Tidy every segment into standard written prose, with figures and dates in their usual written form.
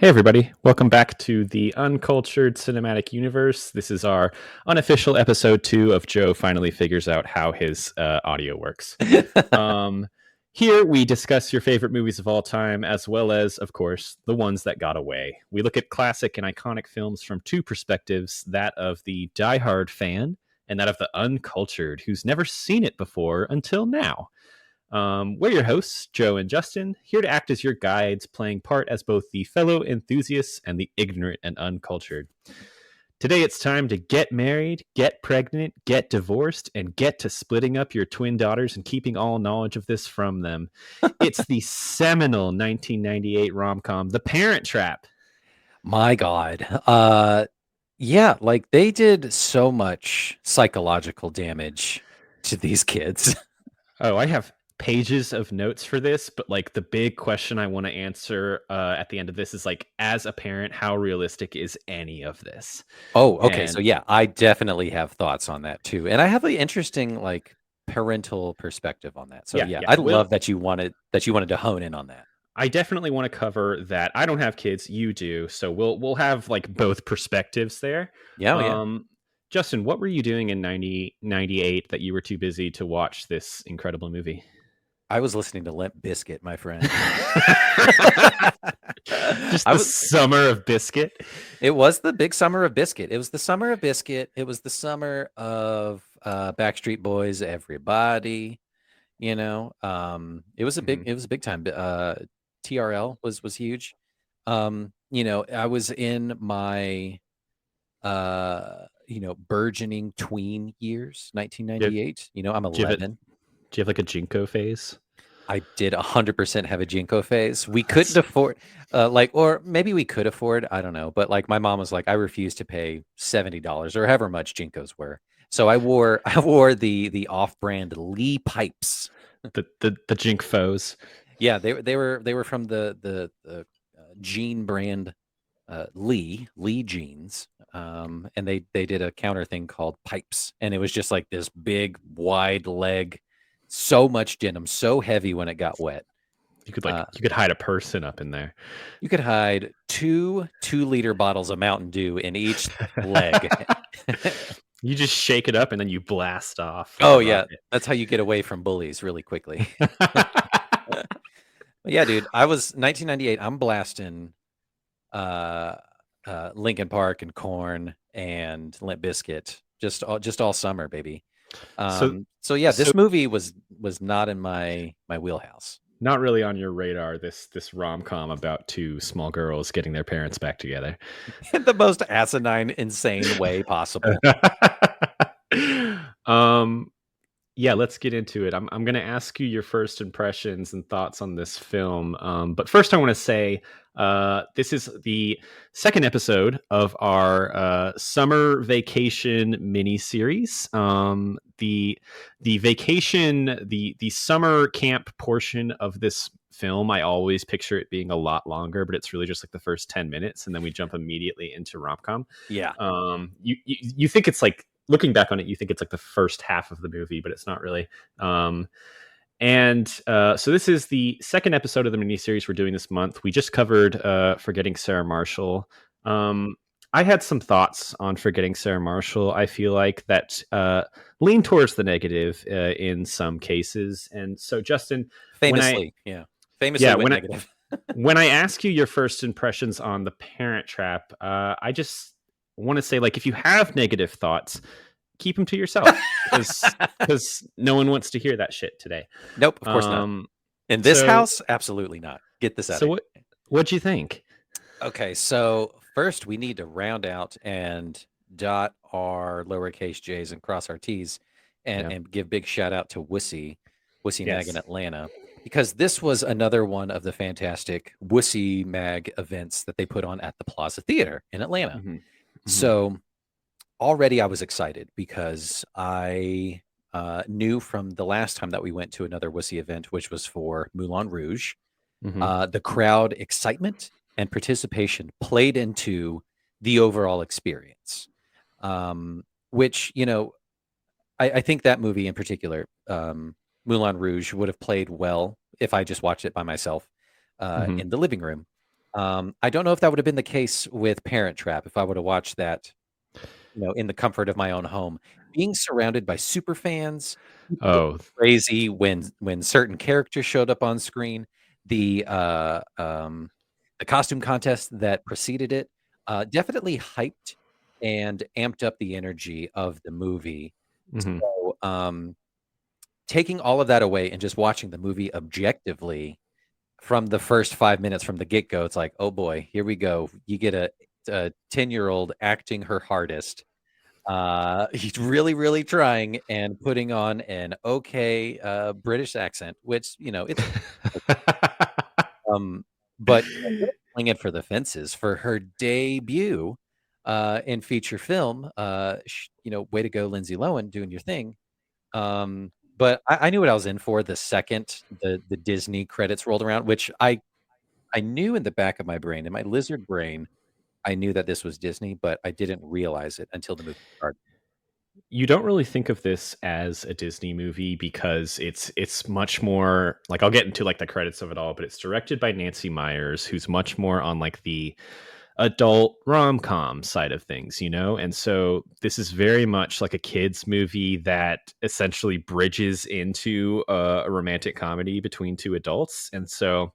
Hey, everybody. Welcome back to the Uncultured Cinematic Universe. This is our unofficial episode 2 of Joe finally figures out how his audio works. Um, Here, we discuss your favorite movies of all time, as well as, of course, the ones that got away. We look at classic and iconic films from two perspectives, that of the diehard fan and that of the uncultured, who's never seen it before until now. We're your hosts, Joe and Justin, here to act as your guides, playing part as both the fellow enthusiasts and the ignorant and uncultured. Today it's time to get married, get pregnant, get divorced, and get to splitting up your twin daughters and keeping all knowledge of this from them. It's the seminal 1998 rom-com, The Parent Trap. My God. Yeah, like they did so much psychological damage to these kids. Oh, I have pages of notes for this, but like the big question I want to answer at the end of this is like, as a parent, how realistic is any of this? Oh, okay. So And yeah, I definitely have thoughts on that too. And I have an interesting like parental perspective on that. So yeah, yeah, I well, love that you wanted to hone in on that. I definitely want to cover that. I don't have kids, you do, so we'll have like both perspectives there. Yeah, oh, yeah. Justin, what were you doing in 98 that you were too busy to watch this incredible movie? I was listening to Limp Bizkit, my friend. Just I the was summer of Biscuit. It was the big summer of Biscuit. It was the summer of Biscuit. It was the summer of Backstreet Boys, everybody. It was a big time. TRL was huge. I was in my burgeoning tween years, 1998. I'm Do you have 11. do you have like a Jinko phase? I did 100% have a Jinko phase. We couldn't afford, or maybe we could afford, I don't know. But like my mom was like, I refuse to pay $70 or however much Jinkos were. So I wore the off-brand Lee pipes. The Jink foes. Yeah, they were from the jean brand Lee jeans. And they did a counter thing called pipes, and it was just like this big wide leg, so much denim, so heavy when it got wet. You could hide a person up in there. You could hide 2-liter bottles of Mountain Dew in each leg. You just shake it up and then you blast off. Oh yeah, that's how you get away from bullies really quickly. Yeah, dude, I was 1998. I'm blasting Linkin Park and Korn and Limp Bizkit just all summer, baby. So yeah, this movie was not in my wheelhouse. Not really on your radar, this rom-com about two small girls getting their parents back together. In the most asinine, insane way possible. Yeah, let's get into it. I'm going to ask you your first impressions and thoughts on this film. But first, I want to say this is the second episode of our summer vacation miniseries. The vacation, the summer camp portion of this film, I always picture it being a lot longer, but it's really just like the first 10 minutes, and then we jump immediately into rom-com. Yeah. You think it's like, looking back on it, you think it's like the first half of the movie, but it's not really. So this is the second episode of the miniseries we're doing this month. We just covered Forgetting Sarah Marshall. I had some thoughts on Forgetting Sarah Marshall. I feel like that lean towards the negative in some cases. And so, Justin, famously negative. When I ask you your first impressions on The Parent Trap, I just want to say, like, if you have negative thoughts, keep them to yourself, because no one wants to hear that shit today. Nope, of course not. In this house, absolutely not. Get this out. So what'd you think? Okay, so first we need to round out and dot our lowercase j's and cross our t's, and give big shout out to Wussy Mag in Atlanta, because this was another one of the fantastic Wussy Mag events that they put on at the Plaza Theater in Atlanta. Mm-hmm. So already I was excited because I knew from the last time that we went to another Wussy event, which was for Moulin Rouge, the crowd excitement and participation played into the overall experience, which, I think that movie in particular, Moulin Rouge, would have played well if I just watched it by myself in the living room. I don't know if that would have been the case with Parent Trap if I would have watched that, in the comfort of my own home. Being surrounded by super fans, people going Oh. crazy when certain characters showed up on screen, the costume contest that preceded it, definitely hyped and amped up the energy of the movie. Mhm. So, taking all of that away and just watching the movie objectively from the first 5 minutes from the get-go, it's like, "Oh boy, here we go." You get a 10-year-old acting her hardest. He's really, really trying and putting on an okay, British accent, which, it's um, but, really playing it for the fences for her debut, in feature film, way to go, Lindsay Lohan, doing your thing. But I knew what I was in for the second the Disney credits rolled around, which I knew in the back of my brain, in my lizard brain, I knew that this was Disney, but I didn't realize it until the movie started. You don't really think of this as a Disney movie because it's much more like I'll get into like the credits of it all, but it's directed by Nancy Meyers, who's much more on like the adult rom-com side of things, and so this is very much like a kids movie that essentially bridges into a romantic comedy between two adults. And so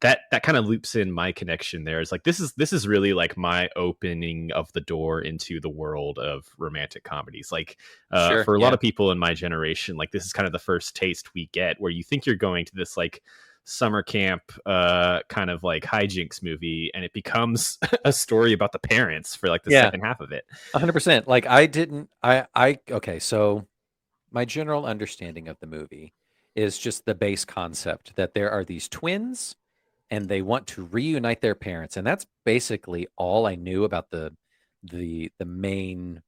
that kind of loops in my connection there. It's like this is really like my opening of the door into the world of romantic comedies. Like Sure, for a lot yeah. of people in my generation, like this is kind of the first taste we get where you think you're going to this like summer camp kind of like hijinks movie, and it becomes a story about the parents for like the Yeah, second half of it. 100%. Like, I didn't I okay, so my general understanding of the movie is just the base concept that there are these twins and they want to reunite their parents, and that's basically all I knew about the main,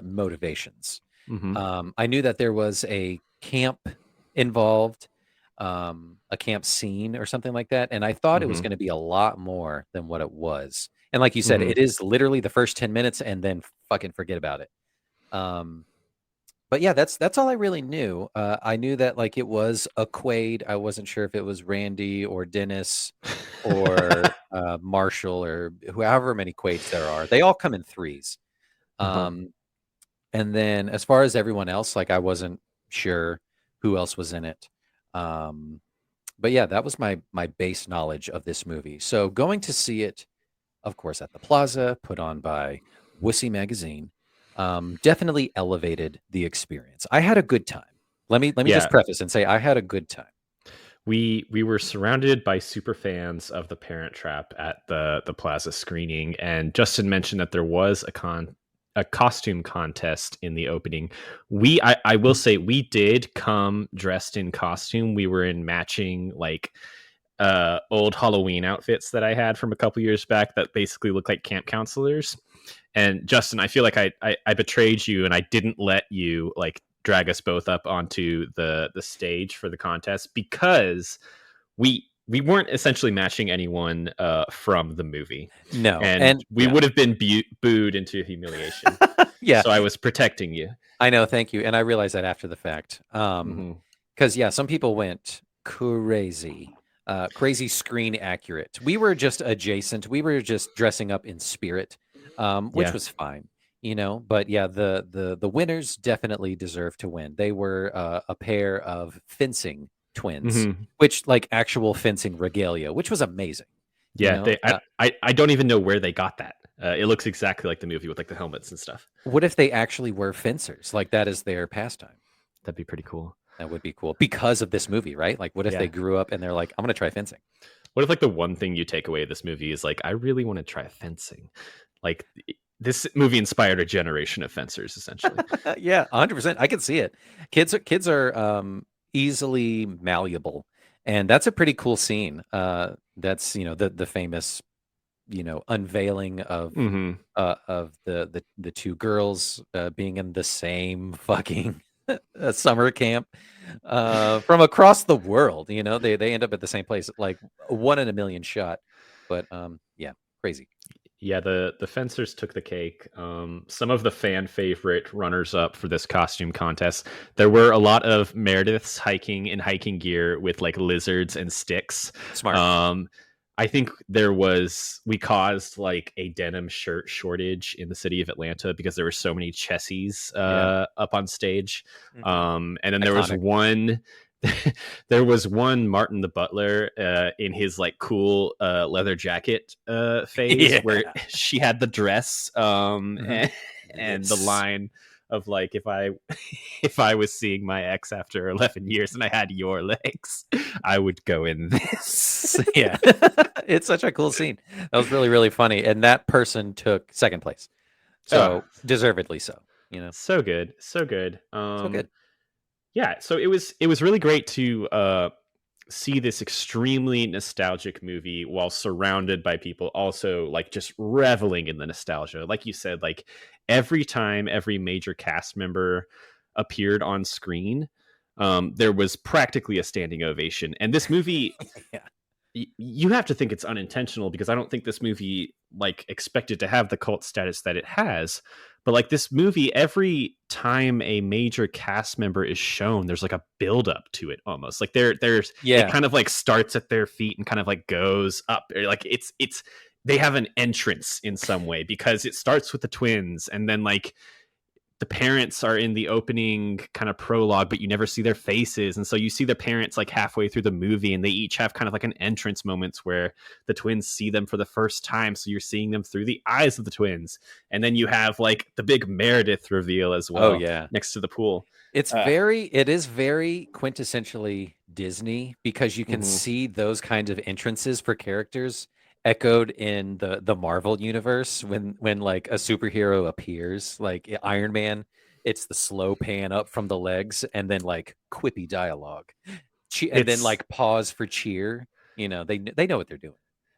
motivations. Hmm. I knew that there was a camp involved, a camp scene or something like that, and I thought it was Hmm. gonna be a lot more than what it was. And like you said, Hmm. it is literally the first 10 minutes and then fucking forget about it. Um, but yeah, that's all I really knew. I knew that, like, it was a Quaid. I wasn't sure if it was Randy or Dennis or, Marshall or however many Quaids there are. They all come in threes. Uh-huh. Um, and then as far as everyone else, like, I wasn't sure who else was in it. Um, but yeah, that was my base knowledge of this movie. So going to see it, of course, at the Plaza, put on by Wussy Magazine, definitely elevated the experience. I had a good time. Let me just Yeah, preface and say I had a good time. we were surrounded by super fans of The Parent Trap at the Plaza screening, and Justin mentioned that there was a costume contest in the opening. I will say we did come dressed in costume. We were in matching like old Halloween outfits that I had from a couple years back that basically look like camp counselors. And Justin, I feel like I betrayed you and I didn't let you like drag us both up onto the stage for the contest because we weren't essentially matching anyone from the movie, No, and and we yeah, would have been booed into humiliation. yeah, So I was protecting you. I know. Thank you, and I realized that after the fact. Hmm. Because yeah, some people went crazy, crazy screen accurate. We were just adjacent. We were just dressing up in spirit, which Yeah. was fine, But yeah, the winners definitely deserve to win. They were a pair of fencing twins, Hmm. which like actual fencing regalia, which was amazing. You Yeah. know, uh, I don't even know where they got that. It looks exactly like the movie with like the helmets and stuff. what if they actually were fencers? Like that is their pastime. That'd be pretty cool. That would be cool because of this movie, right? Like, what if they Yeah. grew up and they're like, I'm gonna try fencing. What if like the one thing you take away of this movie is like I really want to try fencing? Like this movie inspired a generation of fencers essentially. Yeah, 100%. I can see it. Kids are easily malleable, and that's a pretty cool scene. That's the famous unveiling Hmm. of the two girls being in the same fucking summer camp from across the world. They end up at the same place, like one in a million shot. But yeah, crazy. Yeah, the fencers took the cake. Some of the fan favorite runners up for this costume contest. There were a lot of Meredith's hiking in hiking gear with like lizards and sticks. Smart. Um, I think we caused like a denim shirt shortage in the city of Atlanta because there were so many Chessies up on stage. And then there was Iconic. one there was one Martin the Butler in his like cool leather jacket phase where she had the dress and the line of like, if I was seeing my ex after 11 years and I had your legs, I would go in this. Yeah. It's such a cool scene. That was really, really funny. And that person took second place. So deservedly so, you know. So good. So good. So good. Yeah, so it was really great to see this extremely nostalgic movie while surrounded by people also like just reveling in the nostalgia. Like you said, like every time every major cast member appeared on screen, there was practically a standing ovation. And this movie, you have to think it's unintentional because I don't think this movie like expected to have the cult status that it has. But like this movie, every time a major cast member is shown, there's like a build up to it almost. Like there's it kind of like starts at their feet and kind of like goes up. Like it's they have an entrance in some way because it starts with the twins and then like the parents are in the opening kind of prologue, but you never see their faces. And so you see the parents like halfway through the movie and they each have kind of like an entrance moments where the twins see them for the first time. So you're seeing them through the eyes of the twins. And then you have like the big Meredith reveal as well. Next to the pool. It is very quintessentially Disney because you can see those kinds of entrances for characters echoed in the Marvel universe when like a superhero appears, like Iron Man. It's the slow pan up from the legs and then like quippy dialogue, and then like pause for cheer. You know, they know what they're doing.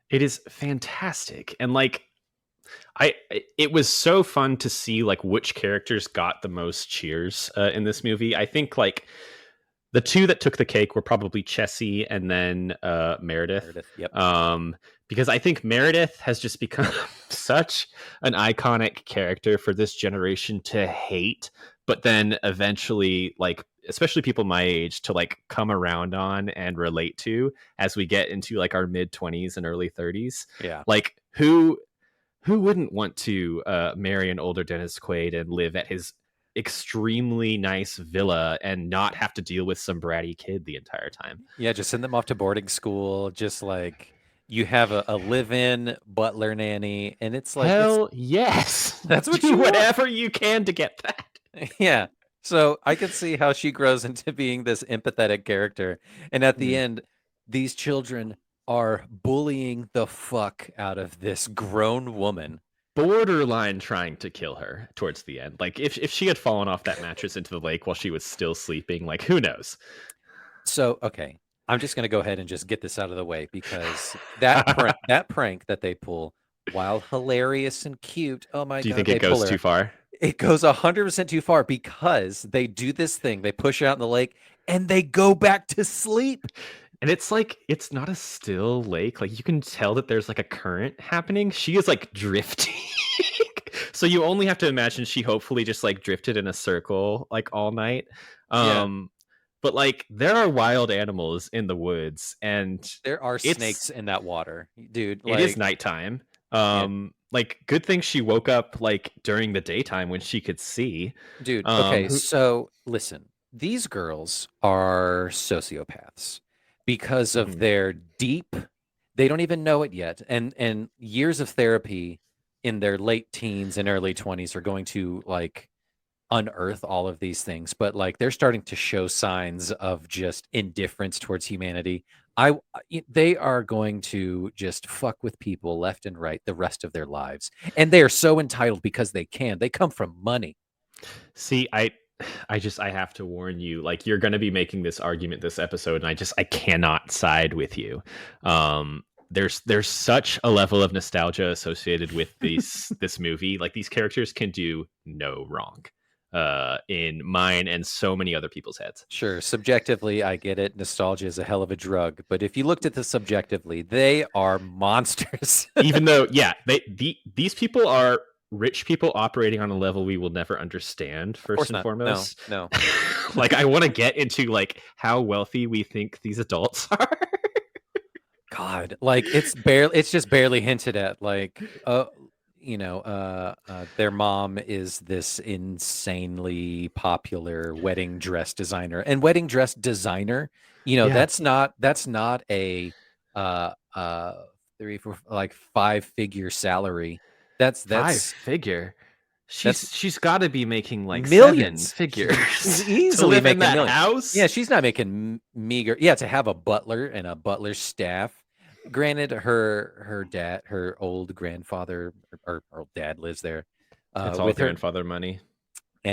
It is fantastic, and like it was so fun to see like which characters got the most cheers in this movie. I think like the two that took the cake were probably Chessie and then Meredith. Because I think Meredith has just become such an iconic character for this generation to hate, but then eventually, like, especially people my age, to like come around on and relate to as we get into like our mid-20s and early 30s. Like who wouldn't want to marry an older Dennis Quaid and live at his extremely nice villa and not have to deal with some bratty kid the entire time? Just send them off to boarding school. Just like you have a live-in butler nanny, and it's like yes, that's what do whatever you can to get that. So I can see how she grows into being this empathetic character, and at the end, these children are bullying the fuck out of this grown woman, borderline trying to kill her towards the end. Like if she had fallen off that mattress into the lake while she was still sleeping, like who knows? So okay, I'm just gonna go ahead and just get this out of the way because that prank that they pull, while hilarious and cute, oh my god, do you think it goes too far? It goes 100% too far because they do this thing, they push out in the lake and they go back to sleep. And it's like, it's not a still lake. Like you can tell that there's like a current happening. She is like drifting. So you only have to imagine she hopefully just like drifted in a circle like all night. But like there are wild animals in the woods and there are snakes in that water, dude. It is nighttime. Like good thing she woke up like during the daytime when she could see. Dude, okay, so listen. These girls are sociopaths because of their deep, they don't even know it yet, and years of therapy in their late teens and early 20s are going to like unearth all of these things, but like they're starting to show signs of just indifference towards humanity. They are going to just fuck with people left and right the rest of their lives, and they are so entitled because they come from money. See, I have to warn you, like you're going to be making this argument this episode and I cannot side with you. There's such a level of nostalgia associated with this movie. Like these characters can do no wrong in mine and so many other people's heads. Sure, subjectively I get it, nostalgia is a hell of a drug, but if you looked at this subjectively, they are monsters. Even though these people are rich people operating on a level we will never understand, first and foremost. No. Like I want to get into like how wealthy we think these adults are. God, like it's just barely hinted at. Like, their mom is this insanely popular wedding dress designer, and wedding dress designer, Yeah, that's not a uh uh three, four, like five-figure salary. That's five that's figure. that's She's got to be making like seven millions. figures She's to easily live in making that millions. house. Yeah, she's not making meager. Yeah, to have a butler and a butler's staff. Granted, her dad, her old grandfather or old dad lives there It's all with her, grandfather money.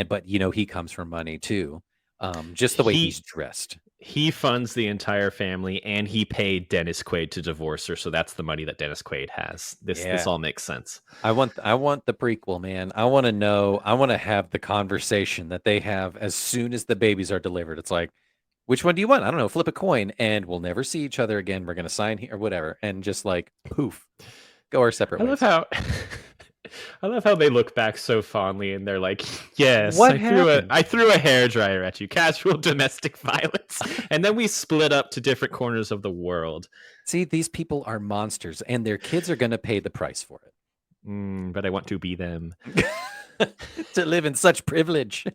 but he comes from money too. Just the way he's He dressed. he funds the entire family, and he paid Dennis Quaid to divorce her, so that's the money that Dennis Quaid has. This Yeah. all makes sense. I want the prequel, man. I want to know. I want to have the conversation that they have as soon as the babies are delivered. It's like, which one do you want? I don't know. Flip a coin, and we'll never see each other again. We're gonna sign here or whatever, and just like poof, go our separate I love ways. how I love how they look back so fondly and they're like, "Yes, What happened? I threw a hairdryer at you, casual domestic violence." And then we split up to different corners of the world. See, these people are monsters, and their kids are gonna pay the price for But I want to be them. it. To live in such privilege.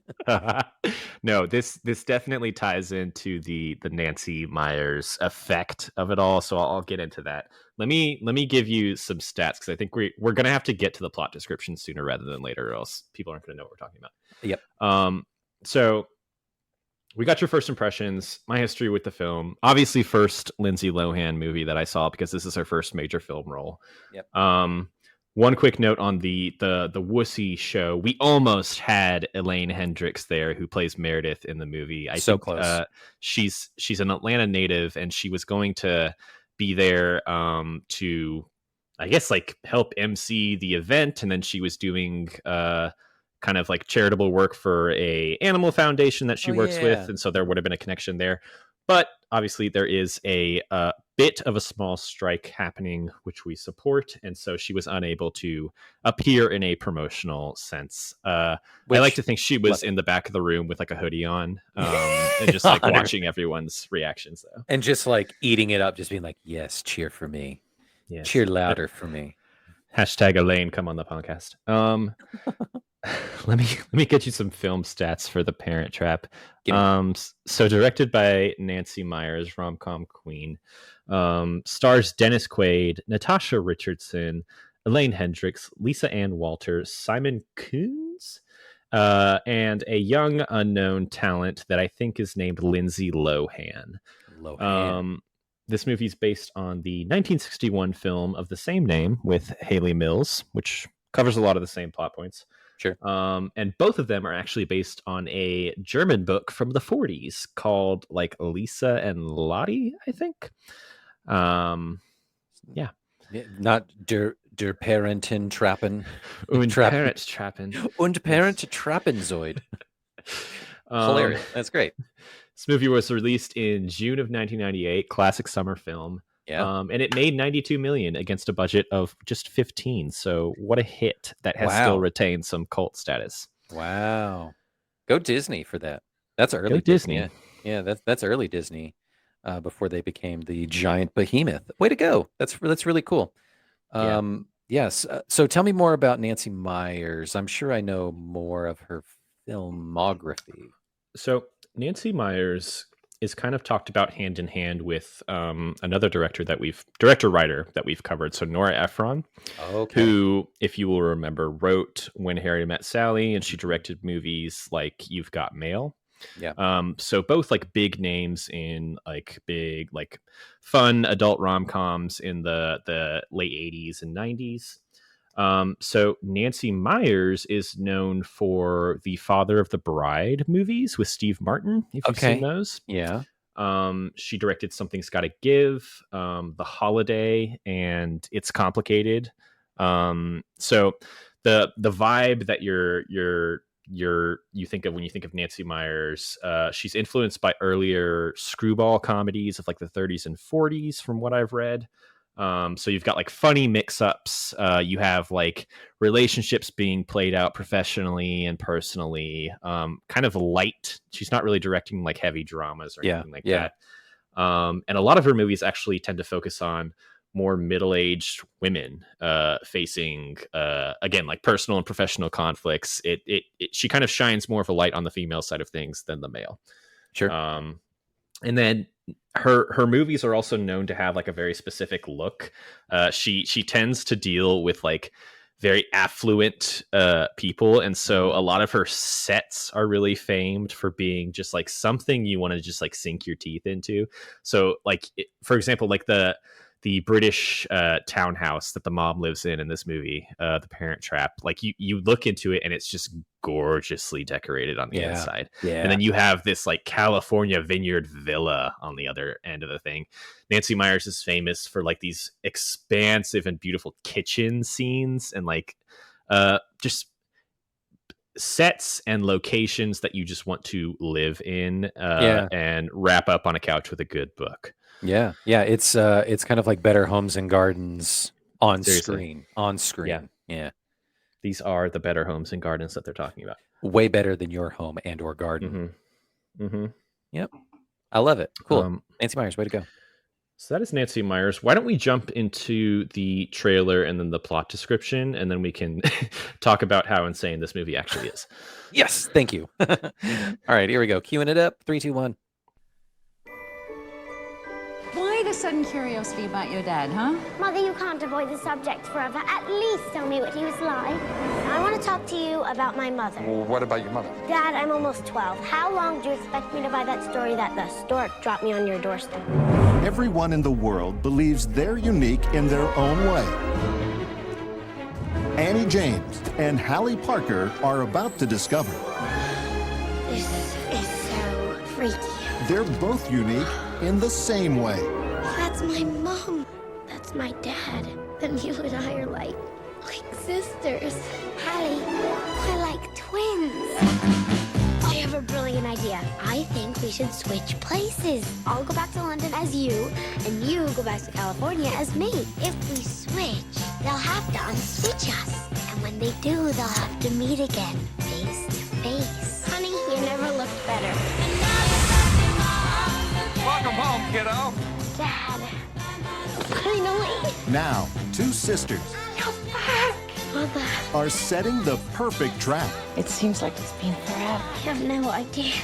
No, this definitely ties into the Nancy Myers effect of it all. So I'll get into that. Let me give you some stats because I think we're gonna have to get to the plot description sooner rather than later, or else people aren't gonna know what we're talking about. Yep. So we got your first impressions, my history with the film. Obviously, first Lindsay Lohan movie that I saw because this is her first major film role. Yep. One quick note on the Wussy show. We almost had Elaine Hendricks there, who plays Meredith in the movie. I think close. She's an Atlanta native, and she was going to be there to, I guess, like help MC the event, and then she was doing kind of like charitable work for a animal foundation that she works with, and so there would have been a connection there. But obviously, there is a bit of a small strike happening, which we support, and so she was unable to appear in a promotional sense. I like to think she was in the back of the room with like a hoodie on, and just like watching everyone's reactions, though, and just like eating it up, just being like, "Yes, cheer for me, yes. Cheer louder for me." Hashtag Elaine, come on the podcast. Let me get you some film stats for The Parent Trap. So directed by Nancy Myers, rom-com queen. Stars Dennis Quaid, Natasha Richardson, Elaine Hendricks, Lisa Ann Walters, Simon Coons, and a young unknown talent that I think is named Lindsay Lohan. This movie is based on the 1961 film of the same name with Hallie Mills, which covers a lot of the same plot points. Sure. And both of them are actually based on a German book from the 40s called like Lisa and Lottie, I think. Yeah. Not der Parenten Trappen. Und Parent Trappen. Und Parent Trappenzoid. Hilarious. That's great. This movie was released in June of 1998, classic summer film. Yeah. And it made 92 million against a budget of just 15. So what a hit that has still retained some cult status. Wow. Go Disney for that. That's early Disney. Yeah, that's early Disney before they became the giant behemoth. Way to go. That's really cool. Yes. So tell me more about Nancy Myers. I'm sure I know more of her filmography. So Nancy Myers is kind of talked about hand in hand with another director writer that we've covered. So Nora Ephron, who, if you will remember, wrote When Harry Met Sally, and she directed movies like You've Got Mail. Yeah. So both like big names in like big like fun adult rom-coms in the late 80s and 90s. So Nancy Myers is known for the Father of the Bride movies with Steve Martin, if you've seen those. Yeah. She directed Something's Gotta Give, The Holiday, and It's Complicated. So the vibe that you think of when you think of Nancy Myers, she's influenced by earlier screwball comedies of like the 30s and 40s, from what I've read. So you've got like funny mix-ups. You have like relationships being played out professionally and personally. Kind of light. She's not really directing like heavy dramas or anything like that. And a lot of her movies actually tend to focus on more middle-aged women facing again, like personal and professional conflicts. She kind of shines more of a light on the female side of things than the male. Sure. And then her movies are also known to have like a very specific look. She tends to deal with like very affluent people, and so a lot of her sets are really famed for being just like something you want to just like sink your teeth into. So like for example, like the British townhouse that the mom lives in this movie, The Parent Trap, like you look into it and it's just gorgeously decorated on the inside. And then you have this like California vineyard villa on the other end of the thing. Nancy Meyers is famous for like these expansive and beautiful kitchen scenes and like just sets and locations that you just want to live in and wrap up on a couch with a good book. Yeah. It's kind of like Better Homes and Gardens on screen. Yeah. These are the Better Homes and Gardens that they're talking about. Way better than your home and or garden. Yep. I love it. Cool. Nancy Meyers, way to go. So that is Nancy Meyers. Why don't we jump into the trailer and then the plot description, and then we can talk about how insane this movie actually is. Yes, thank you. All right, here we go. Queuing it up. 3, 2, 1. Why the sudden curiosity about your dad, huh? Mother, you can't avoid the subject forever. At least tell me what he was like. I want to talk to you about my mother. Well, what about your mother? Dad, I'm almost 12. How long do you expect me to buy that story that the stork dropped me on your doorstep? Everyone in the world believes they're unique in their own way. Annie James and Hallie Parker are about to discover. This is so freaky. They're both unique in the same way. That's my mom. That's my dad. Then you and I are like sisters. Hallie, we're like twins. I have a brilliant idea. I think we should switch places. I'll go back to London as you, and you go back to California as me. If we switch, they'll have to unswitch us. And when they do, they'll have to meet again, face to face. Honey, you never looked better. Welcome home, kiddo. Dad. Finally. Now, two sisters You're back. Mother. are setting the perfect trap It seems like it's been forever. I have no idea.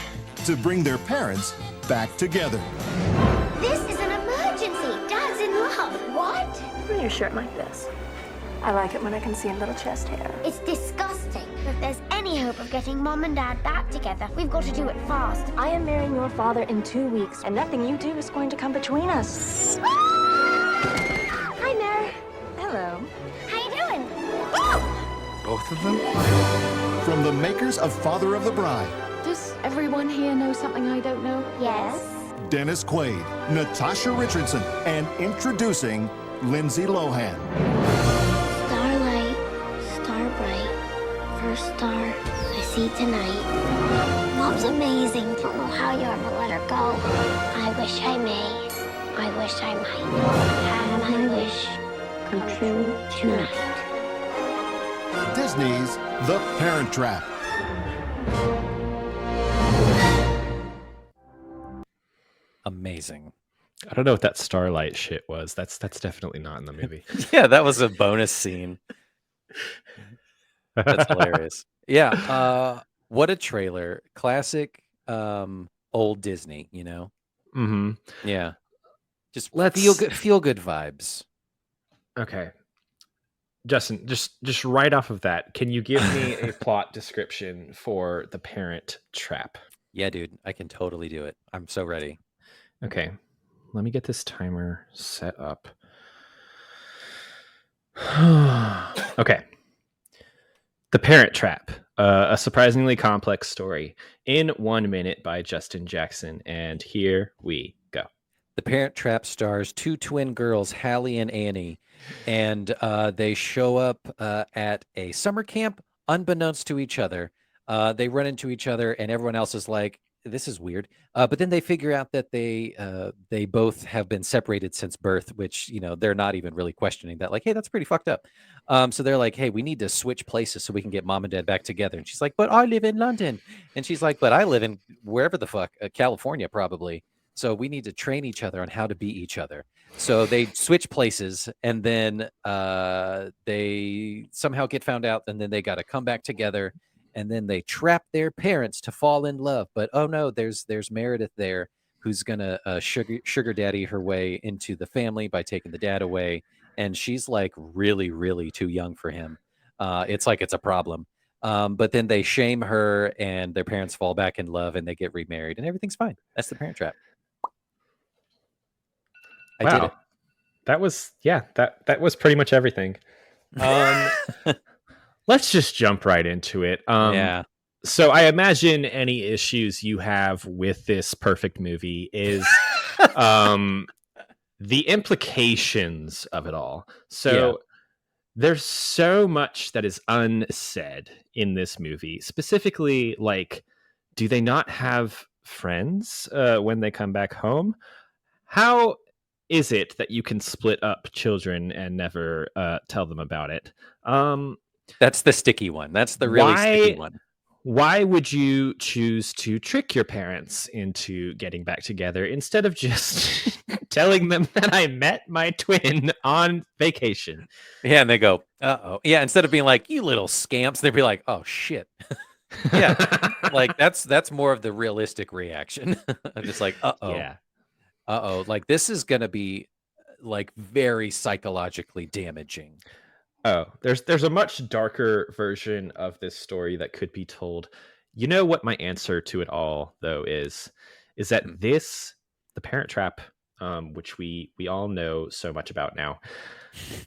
to bring their parents back together. This is an emergency. Dad's in love. What? Wear your shirt like this. I like it when I can see a little chest hair. It's disgusting. If there's any hope of getting Mom and Dad back together, we've got to do it fast. I am marrying your father in 2 weeks, and nothing you do is going to come between us. Hi, Mare. Hello. How you doing? Both of them? From the makers of Father of the Bride, Does everyone here know something I don't know? Yes. Dennis Quaid, Natasha Richardson, and introducing Lindsay Lohan. Starlight, star bright, first star I see tonight. Mom's amazing. Don't know how you ever let her go. I wish I may. I wish I might. Have my wish come true tonight. Disney's The Parent Trap. Amazing. I don't know what that Starlight shit was. That's definitely not in the movie. Yeah, that was a bonus scene. That's hilarious. Yeah. What a trailer. Classic old Disney, you know? Mm-hmm. Yeah. Just Let's feel good vibes. Okay. Justin, just right off of that, can you give me a plot description for The Parent Trap? Yeah, dude, I can totally do it. I'm so ready. Okay. Let me get this timer set up. Okay. The Parent Trap, a surprisingly complex story in 1 minute by Justin Jackson. And here we go. The Parent Trap stars two twin girls, Hallie and Annie, and they show up at a summer camp unbeknownst to each other. They run into each other, and everyone else is like, this is weird. But then they figure out that they both have been separated since birth, which, you know, they're not even really questioning that. Like, hey, that's pretty fucked up. So they're like, hey, we need to switch places so we can get Mom and Dad back together. And she's like, but I live in London. And she's like, but I live in wherever the fuck, California, probably. So we need to train each other on how to be each other. So they switch places, and then they somehow get found out, and then they got to come back together, and then they trap their parents to fall in love. But oh no, there's Meredith there who's gonna sugar daddy her way into the family by taking the dad away, and she's like really too young for him. It's like it's a problem. But then they shame her, and their parents fall back in love, and they get remarried, and everything's fine. That's the Parent Trap. I did it. That was that was pretty much everything. Let's just jump right into it. Yeah. So I imagine any issues you have with this perfect movie is the implications of it all. So there's so much that is unsaid in this movie. Specifically, like, do they not have friends when they come back home? How is it that you can split up children and never tell them about it? That's the sticky one. That's the really sticky one. Why would you choose to trick your parents into getting back together instead of just telling them that I met my twin on vacation? Yeah, and they go, uh-oh. Yeah, instead of being like, you little scamps, they'd be like, oh, shit. Yeah, like that's more of the realistic reaction. I'm just like, uh-oh. Yeah. Uh-oh, like this is going to be like very psychologically damaging. Oh, there's a much darker version of this story that could be told. You know what my answer to it all, though, is that the Parent Trap, which we all know so much about now,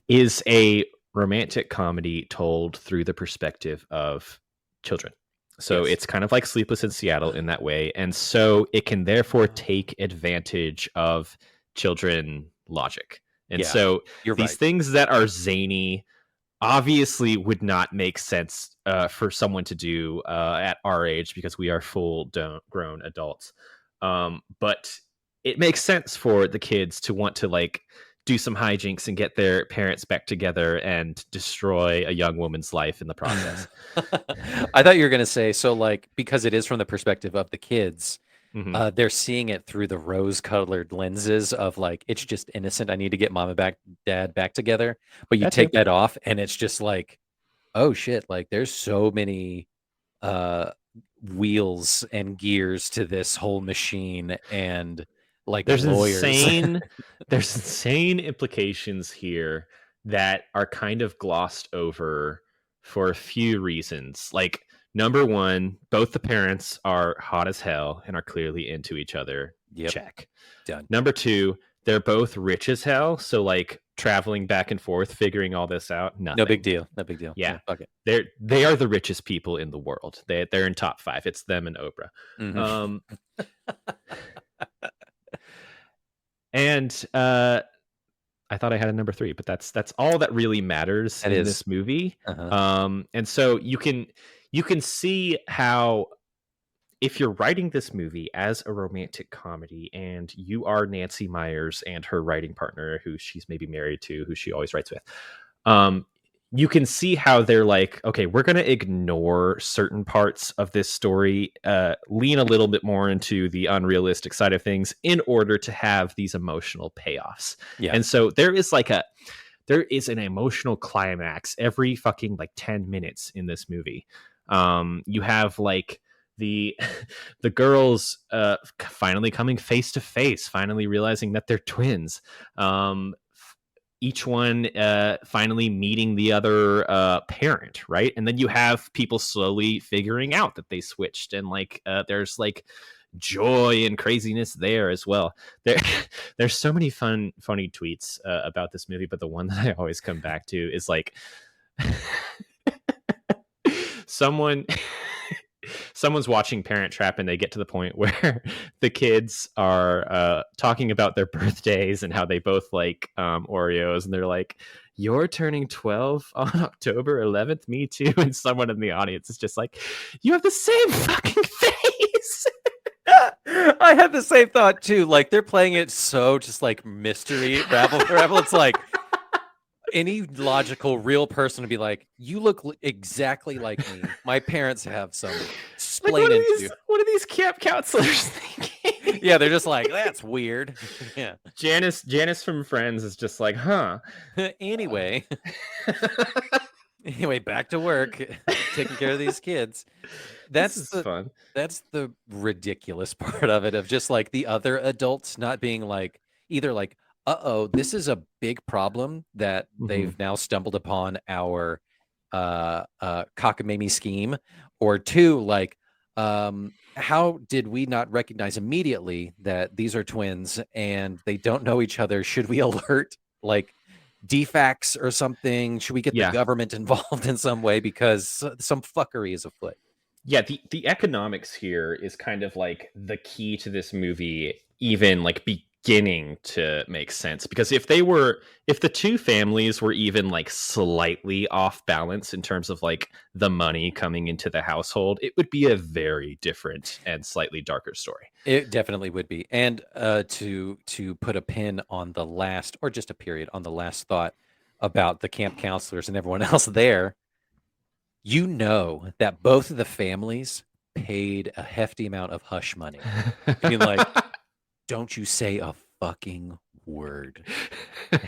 is a romantic comedy told through the perspective of children. So it's kind of like Sleepless in Seattle in that way. And so it can therefore take advantage of children logic. And so these things that are zany obviously would not make sense for someone to do at our age because we are full-grown adults. But it makes sense for the kids to want to like do some hijinks and get their parents back together and destroy a young woman's life in the process. I thought you were going to say, so like, because it is from the perspective of the kids, they're seeing it through the rose-colored lenses of like, it's just innocent. I need to get mom and dad back together. But you take that off and it's just like, oh shit, like there's so many wheels and gears to this whole machine, and like there's lawyers. There's insane implications here that are kind of glossed over for a few reasons. Like, number one, both the parents are hot as hell and are clearly into each other. Yep. Check. Done. Number two, they're both rich as hell. So like traveling back and forth, figuring all this out. Nothing. No big deal. No big deal. Yeah. Fuck it. They are the richest people in the world. They're in top 5. It's them and Oprah. Mm-hmm. And I thought I had a number 3, but that's all that really matters in this movie. And so you can see how, if you're writing this movie as a romantic comedy and you are Nancy Meyers and her writing partner, who she's maybe married to, who she always writes with, you can see how they're like, okay, we're going to ignore certain parts of this story, lean a little bit more into the unrealistic side of things in order to have these emotional payoffs. Yeah. And so there is an emotional climax every fucking like 10 minutes in this movie. You have like the girls finally coming face to face, finally realizing that they're twins. Each one finally meeting the other parent, right? And then you have people slowly figuring out that they switched, and like there's like joy and craziness there as well. There's so many funny tweets about this movie, but the one that I always come back to is like someone's watching Parent Trap and they get to the point where the kids are talking about their birthdays and how they both like Oreos, and they're like, you're turning 12 on October 11th, me too. And someone in the audience is just like, you have the same fucking face. I had the same thought too. Like, they're playing it so just like mystery rabble. It's like any logical real person would be like, you look exactly like me. My parents have some splain into. What are these camp counselors thinking? Yeah, they're just like, that's weird. Yeah. Janice from Friends is just like, huh. Anyway. Anyway, back to work, taking care of these kids. This is fun. That's the ridiculous part of it, of just like the other adults not being like, either like, uh-oh, this is a big problem that they've now stumbled upon our cockamamie scheme, or two, like, how did we not recognize immediately that these are twins and they don't know each other? Should we alert like DFACS or something? Should we get the government involved in some way, because some fuckery is afoot? Yeah, the economics here is kind of like the key to this movie even like beginning to make sense, because if the two families were even like slightly off balance in terms of like the money coming into the household, it would be a very different and slightly darker story. It definitely would be. And to put a pin on the last, or just a period on the last thought about the camp counselors and everyone else there, you know that both of the families paid a hefty amount of hush money. I mean, like, don't you say a fucking word.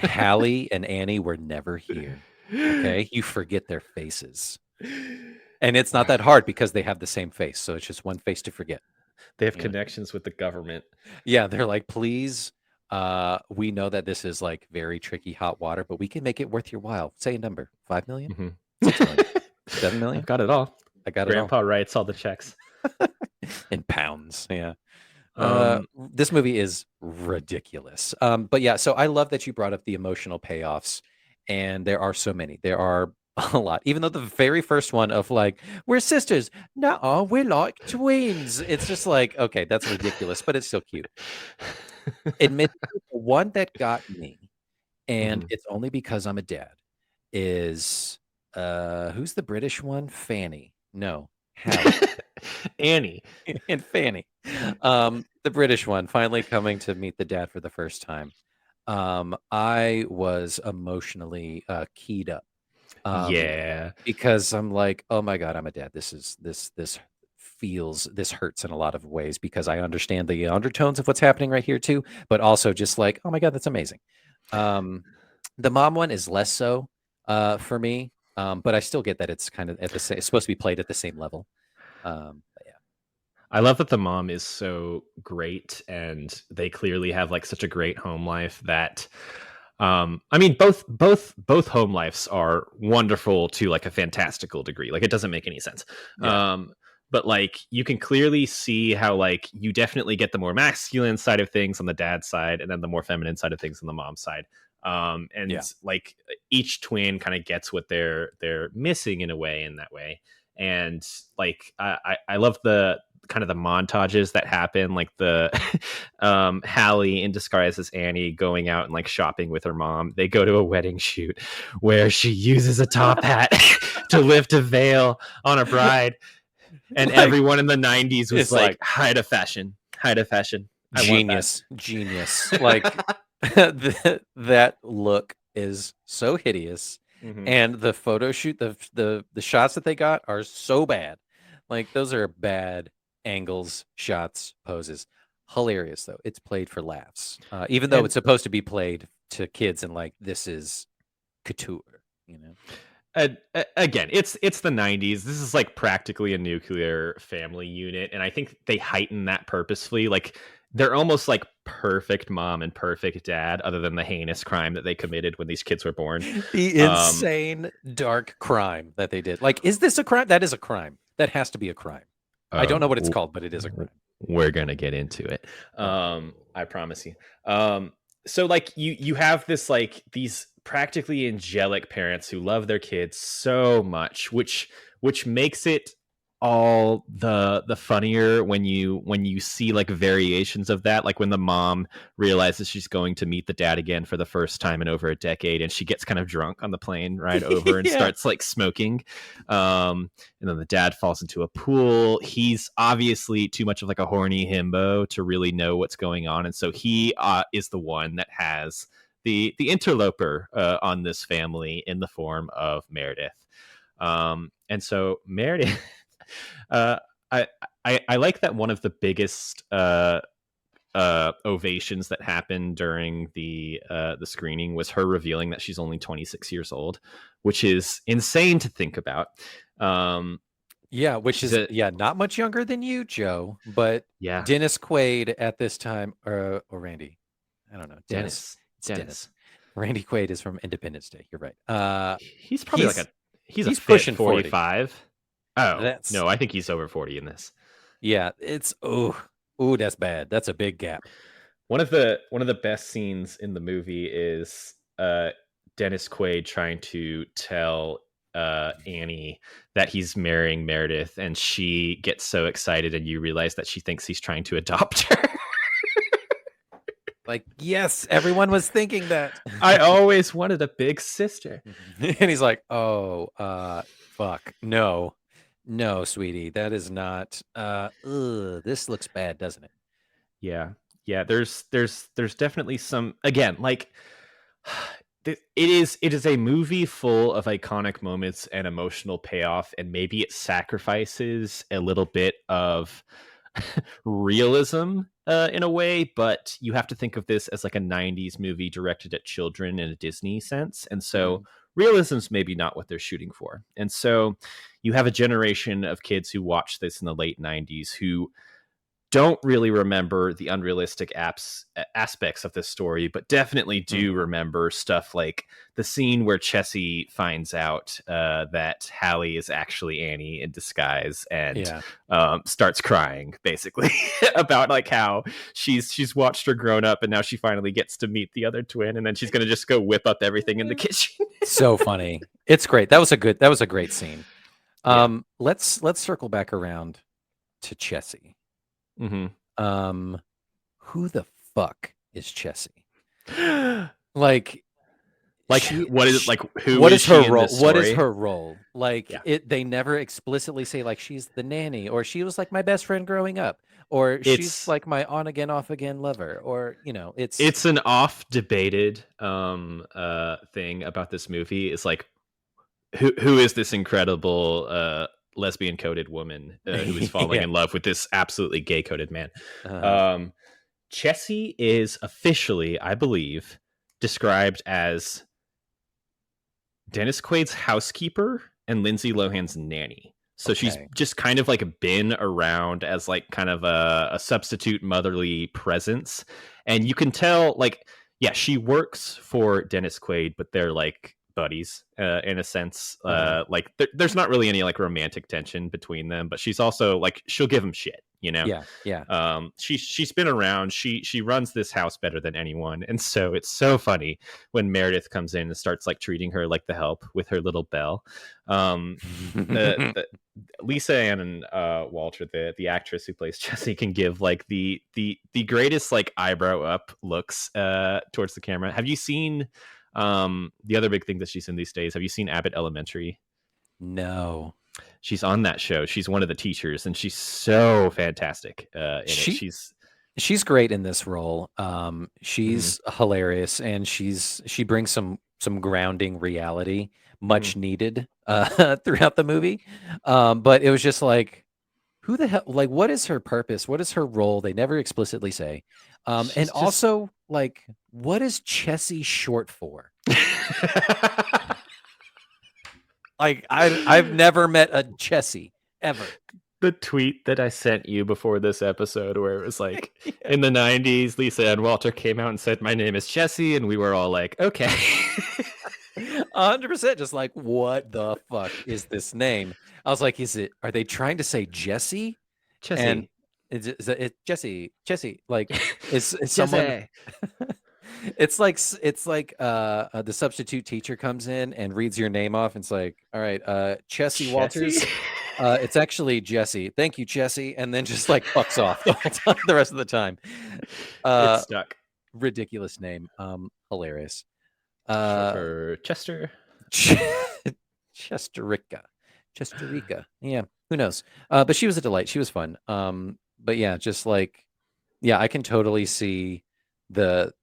Hallie and Annie were never here. Okay? You forget their faces. And it's not that hard because they have the same face. So it's just one face to forget. They have connections with the government. Yeah, they're like, please, we know that this is like very tricky hot water, but we can make it worth your while. Say a number. 5 million? 6 million? 7 million? I've got it all. I got it all. Grandpa writes all the checks. In pounds, yeah. This movie is ridiculous. But yeah, so I love that you brought up the emotional payoffs, and there are so many. There are a lot. Even though the very first one of like, we're sisters. No, we're like twins. It's just like, okay, that's ridiculous, but it's still cute. Admittedly, the one that got me, and it's only because I'm a dad, is who's the British one? Fanny. No, Hallie. Annie and Fanny. The British one, finally coming to meet the dad for the first time. I was emotionally keyed up. Because I'm like, oh my God, I'm a dad. This hurts in a lot of ways, because I understand the undertones of what's happening right here too, but also just like, oh my God, that's amazing. The mom one is less so for me, but I still get that it's kind of at the same, it's supposed to be played at the same level. But yeah. I love that the mom is so great, and they clearly have like such a great home life that I mean, both home lives are wonderful to like a fantastical degree. Like, it doesn't make any sense. Yeah. But like, you can clearly see how like you definitely get the more masculine side of things on the dad's side, and then the more feminine side of things on the mom's side. Like each twin kind of gets what they're missing in a way, in that way. And like, I love the kind of the montages that happen, like the Hallie in disguise as Annie going out and like shopping with her mom. They go to a wedding shoot where she uses a top hat to lift a veil on a bride, and like, everyone in the 90s was like height of fashion. Genius. Like that look is so hideous. And the photo shoot, the shots that they got are so bad. Like, those are bad angles, shots, poses. Hilarious though. It's played for laughs, even though it's supposed to be played to kids, and like, this is couture, you know. Again, it's the 90s. This is like practically a nuclear family unit, and I think they heighten that purposefully. Like, they're almost like perfect mom and perfect dad, other than the heinous crime that they committed when these kids were born. The insane dark crime that they did. Like, is this a crime? That is a crime. That has to be a crime. I don't know what it's called, but it is a crime. We're gonna get into it. I promise you. So like, you have this like these practically angelic parents who love their kids so much, which makes it all the funnier when you see like variations of that, like when the mom realizes she's going to meet the dad again for the first time in over a decade, and she gets kind of drunk on the plane ride over and starts like smoking, and then the dad falls into a pool. He's obviously too much of like a horny himbo to really know what's going on, and so he is the one that has the interloper on this family in the form of Meredith. And so Meredith I like that one of the biggest ovations that happened during the screening was her revealing that she's only 26 years old, which is insane to think about. Which is not much younger than you, Joe, but Dennis Quaid at this time, or Randy, I don't know, Dennis. Randy Quaid is from Independence Day. You're right. He's probably he's pushing 45. No, I think he's over 40 in this. Yeah, it's that's bad. That's a big gap. One of the best scenes in the movie is Dennis Quaid trying to tell Annie that he's marrying Meredith, and she gets so excited, and you realize that she thinks he's trying to adopt her. Like, yes, everyone was thinking that. I always wanted a big sister. And he's like, fuck. No, sweetie, that is not, this looks bad, doesn't it? Yeah. There's definitely some, again, like it is a movie full of iconic moments and emotional payoff. And maybe it sacrifices a little bit of realism in a way, but you have to think of this as like a 90s movie directed at children in a Disney sense. And so realism's maybe not what they're shooting for. And so you have a generation of kids who watched this in the late 90s who don't really remember the unrealistic aspects of this story, but definitely do remember stuff like the scene where Chessie finds out that Hallie is actually Annie in disguise and starts crying, basically, about like how she's watched her grown up and now she finally gets to meet the other twin, and then she's going to just go whip up everything in the kitchen. So funny. It's great. That was a great scene. Let's circle back around to Chessie. Mm-hmm. Who the fuck is Chessie? Like what is her role? What is her role? Like they never explicitly say like she's the nanny, or she was like my best friend growing up, or she's like my on again off again lover, or it's an oft debated thing about this movie. Is like who is this incredible lesbian coded woman who is falling in love with this absolutely gay coded man. Chessie is officially, I believe, described as Dennis Quaid's housekeeper and Lindsay Lohan's nanny. So she's just kind of like been around as like kind of a substitute motherly presence. And you can tell like, she works for Dennis Quaid, but they're like buddies in a sense. Like there's not really any like romantic tension between them, but she's also like, she'll give him shit, she's been around. She runs this house better than anyone, and so it's so funny when Meredith comes in and starts like treating her like the help with her little bell. Lisa Ann and Walter, the actress who plays Chessie, can give like the greatest like eyebrow up looks towards the camera. Have you seen the other big thing that she's in these days? Have you seen Abbott Elementary? No. She's on that show. She's one of the teachers, and she's so fantastic in it. She's great in this role. She's hilarious, and she brings some grounding reality, much needed throughout the movie. But it was just like, who the hell? Like, what is her purpose? What is her role? They never explicitly say. And also, like, what is Chessie short for? Like, I've never met a Chessie ever. The tweet that I sent you before this episode, where it was like, in the 90s, Lisa and Walter came out and said, "My name is Chessie," and we were all like, okay. 100%, just like, what the fuck is this name? I was like, are they trying to say Jessie? Chessie. And it's Chessie. Like, is someone... It's like the substitute teacher comes in and reads your name off and it's like, all right, Chessie Walters. It's actually Jesse. Thank you, Chessie. And then just like fucks off the rest of the time. It's stuck. Ridiculous name. Hilarious. Chester. Chesterica. Yeah, who knows? But she was a delight. She was fun. But yeah, just like, I can totally see the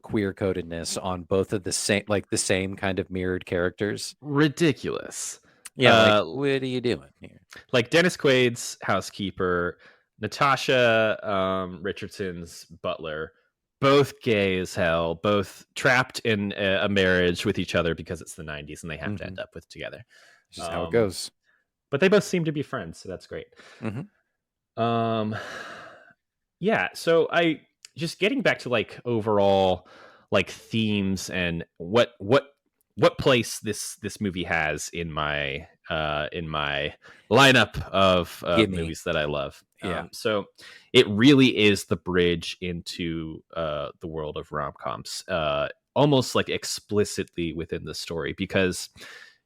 queer codedness on both of the same kind of mirrored characters. Ridiculous. Yeah, like, what are you doing here? Like Dennis Quaid's housekeeper Natasha Richardson's butler, both gay as hell, both trapped in a marriage with each other because it's the 90s and they have to end up with together. This is how it goes. But they both seem to be friends, so that's great. Yeah, so I just getting back to like overall like themes and what place this movie has in my lineup of movies that I love. So it really is the bridge into the world of rom-coms, almost like explicitly within the story, because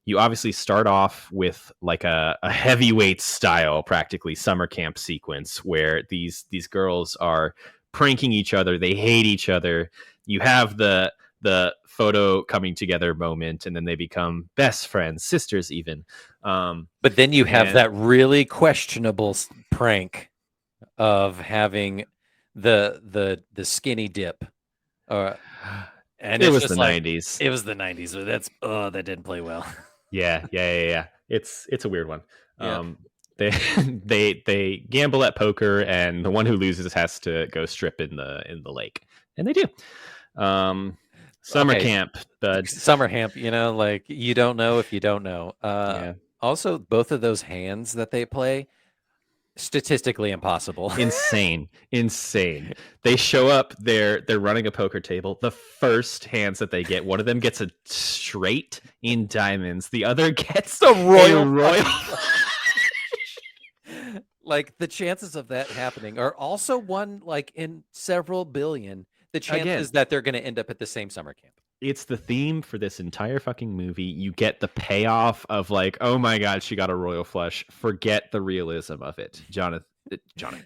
you obviously start off with like a heavyweight style, practically summer camp sequence where these girls are pranking each other. They hate each other. You have the photo coming together moment, and then they become best friends, sisters even. But then you have that really questionable prank of having the skinny dip. And it was the 90s. It was the 90s. So that didn't play well. Yeah. It's a weird one. They gamble at poker, and the one who loses has to go strip in the lake, and they do. Summer camp, bud. Summer camp. Like you don't know if you don't know. Also, both of those hands that they play, statistically impossible. Insane. They show up, they're running a poker table. The first hands that they get, one of them gets a straight in diamonds, the other gets a royal. Like the chances of that happening are also one like in several billion. The chances that they're going to end up at the same summer camp. It's the theme for this entire fucking movie. You get the payoff of like, oh my god, she got a royal flush. Forget the realism of it.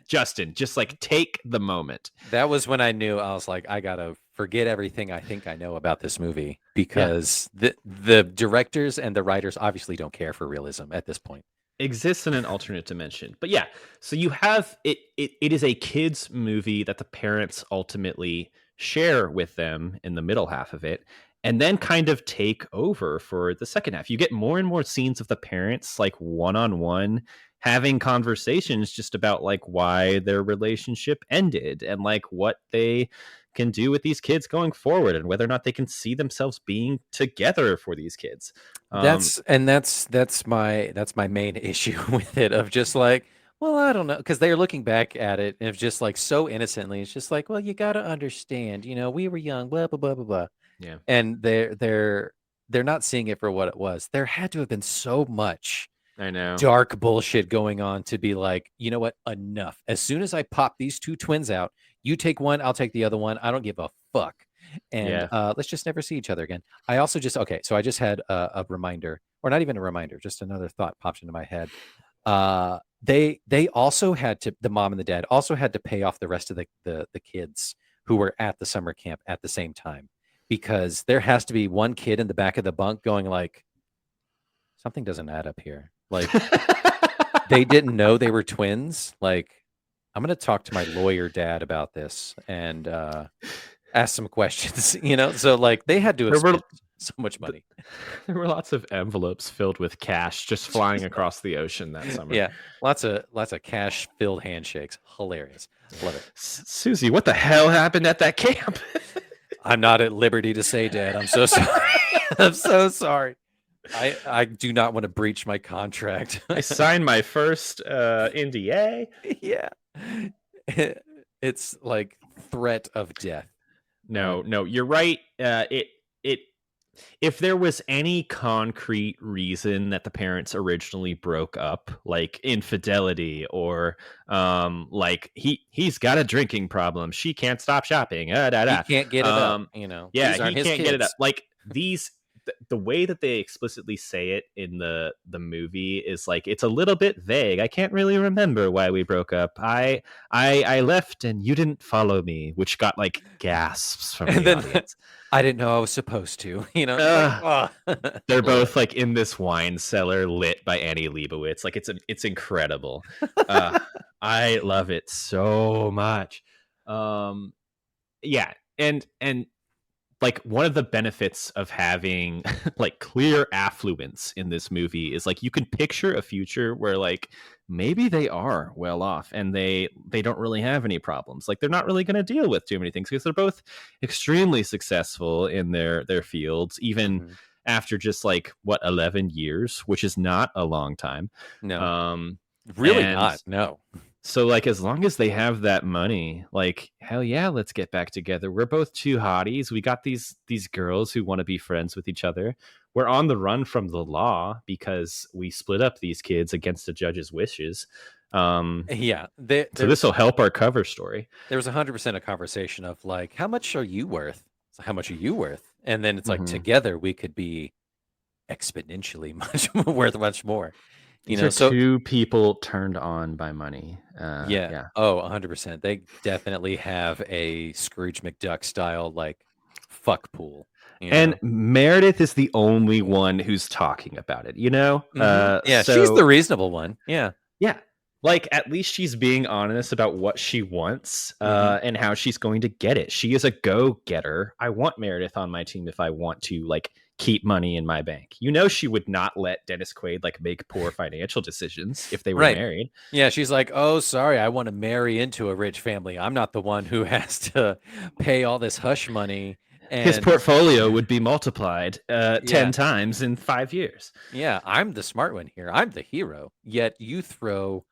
Justin, just like take the moment. That was when I knew. I was like, I gotta forget everything I think I know about this movie, because the directors and the writers obviously don't care for realism at this point. Exists in an alternate dimension. But yeah, so you have it is a kids movie that the parents ultimately share with them in the middle half of it, and then kind of take over for the second half. You get more and more scenes of the parents like one-on-one having conversations just about like why their relationship ended and like what they can do with these kids going forward and whether or not they can see themselves being together for these kids. That's my main issue with it, of just like, well, I don't know, because they're looking back at it and it's just like so innocently. It's just like, well, you got to understand, we were young, blah blah blah blah blah. Yeah, and they're not seeing it for what it was. There had to have been so much dark bullshit going on to be like, you know what, enough. As soon as I pop these two twins out, you take one, I'll take the other one. I don't give a fuck. And let's just never see each other again. I also just so I just had a reminder, or not even a reminder, just another thought popped into my head. They also had to, the mom and the dad also had to pay off the rest of the kids who were at the summer camp at the same time, because there has to be one kid in the back of the bunk going like, something doesn't add up here. Like they didn't know they were twins. Like, I'm going to talk to my lawyer dad about this and ask some questions, So like they had to have spent so much money. There were lots of envelopes filled with cash just flying across the ocean that summer. Yeah, lots of cash filled handshakes. Hilarious. Love it. Susie, what the hell happened at that camp? I'm not at liberty to say, Dad. I'm so sorry. I'm so sorry. I do not want to breach my contract. I signed my first NDA. Yeah. It's like threat of death. No, you're right. If there was any concrete reason that the parents originally broke up, like infidelity or like he's got a drinking problem, she can't stop shopping, he can't get it up, yeah, he can't get it up, like these the way that they explicitly say it in the movie is like, it's a little bit vague. I can't really remember why we broke up. I left and you didn't follow me, which got like gasps from the audience. I didn't know I was supposed to, They're both like in this wine cellar lit by Annie Leibovitz. Like it's incredible. I love it so much. Yeah. And like one of the benefits of having like clear affluence in this movie is like you can picture a future where like maybe they are well off and they don't really have any problems. Like they're not really going to deal with too many things because they're both extremely successful in their fields, even after just like 11 years, which is not a long time. No, really not. No. So like as long as they have that money, like hell yeah, let's get back together. We're both two hotties. We got these girls who want to be friends with each other. We're on the run from the law because we split up these kids against the judge's wishes. Yeah. So this will help our cover story. There was 100% a conversation of like, how much are you worth? So how much are you worth? And then it's like together we could be exponentially worth much more. So two people turned on by money. Yeah. Oh, 100%. They definitely have a Scrooge McDuck style like fuck pool. And Meredith is the only one who's talking about it, Yeah, she's the reasonable one. Yeah. Yeah. Like at least she's being honest about what she wants and how she's going to get it. She is a go-getter. I want Meredith on my team if I want to like keep money in my bank. She would not let Dennis Quaid like make poor financial decisions if they were married. Yeah, she's like, oh, sorry, I want to marry into a rich family. I'm not the one who has to pay all this hush money. And his portfolio would be multiplied 10 times in 5 years. Yeah, I'm the smart one here. I'm the hero. Yet you throw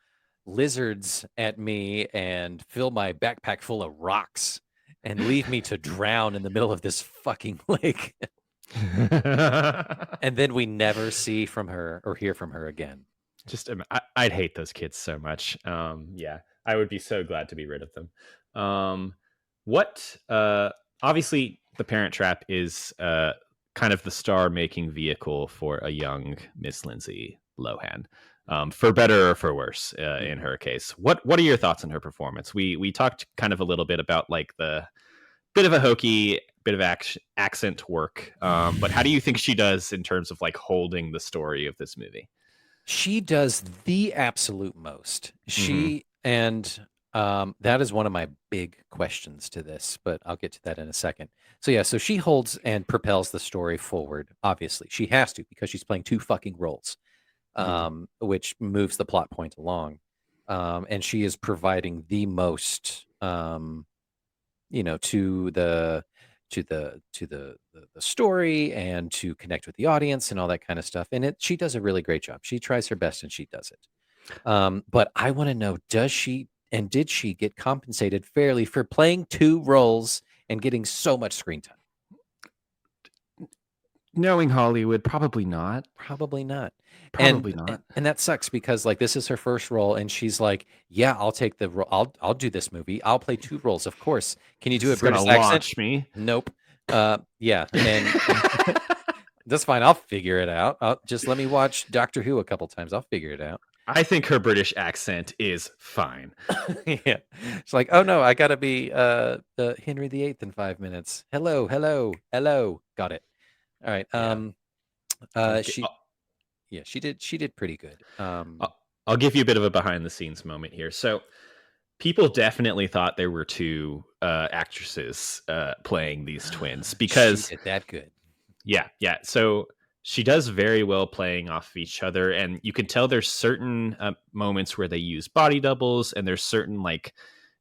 lizards at me and fill my backpack full of rocks and leave me to drown in the middle of this fucking lake. And then we never see from her or hear from her again. Just I'd hate those kids so much. Yeah, I would be so glad to be rid of them. Obviously the Parent Trap is kind of the star-making vehicle for a young Miss Lindsay Lohan, for better or for worse in her case. What are your thoughts on her performance? We talked kind of a little bit about like the bit of a hokey, bit of accent work, but how do you think she does in terms of like holding the story of this movie? She does the absolute most. And that is one of my big questions to this, but I'll get to that in a second. So she holds and propels the story forward. Obviously, she has to because she's playing two fucking roles, which moves the plot point along. And she is providing the most, to the story and to connect with the audience and all that kind of stuff. And she does a really great job. She tries her best and she does it. But I want to know, did she get compensated fairly for playing two roles and getting so much screen time? Knowing Hollywood, probably not. And that sucks because like this is her first role and she's like, yeah, I'll take the role. I'll do this movie. I'll play two roles, of course. Can you do a British accent? Launch me. Nope. Yeah. And that's fine. I'll figure it out. Just let me watch Doctor Who a couple times. I'll figure it out. I think her British accent is fine. Yeah. It's like, oh no, I gotta be the Henry VIII in 5 minutes. Hello. Got it. All right. She did pretty good. I'll give you a bit of a behind the scenes moment here. So people definitely thought there were two actresses playing these twins because she did that good. Yeah. So she does very well playing off of each other, and you can tell there's certain moments where they use body doubles, and there's certain like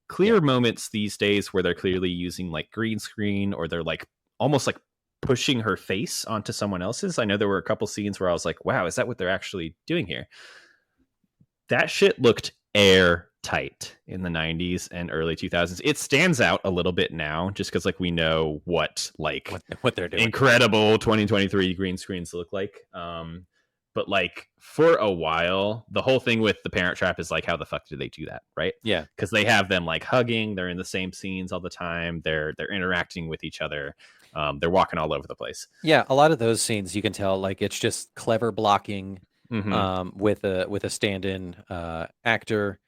clear moments these days where they're clearly using like green screen, or they're like almost like pushing her face onto someone else's. I know there were a couple scenes where I was like, wow, is that what they're actually doing here? That shit looked airtight in the 90s and early 2000s. It stands out a little bit now just because like we know what they're doing. Incredible 2023 green screens look like. But like for a while, the whole thing with the Parent Trap is like, how the fuck do they do that? Right. Yeah. Because they have them like hugging. They're in the same scenes all the time. They're interacting with each other. They're walking all over the place. Yeah. A lot of those scenes you can tell like it's just clever blocking with a stand-in actor.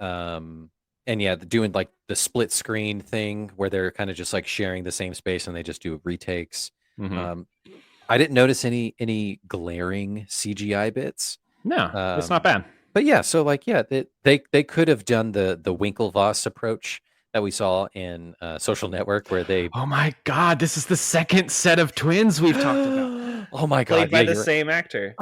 And yeah, doing like the split screen thing where they're kind of just like sharing the same space and they just do retakes. I didn't notice any glaring CGI bits. No, it's not bad. But yeah, so like, yeah, they could have done the Winklevoss approach. that we saw in Social Network where they Oh my God, this is the second set of twins we've talked about. Oh my God, Played by yeah, the you're same actor.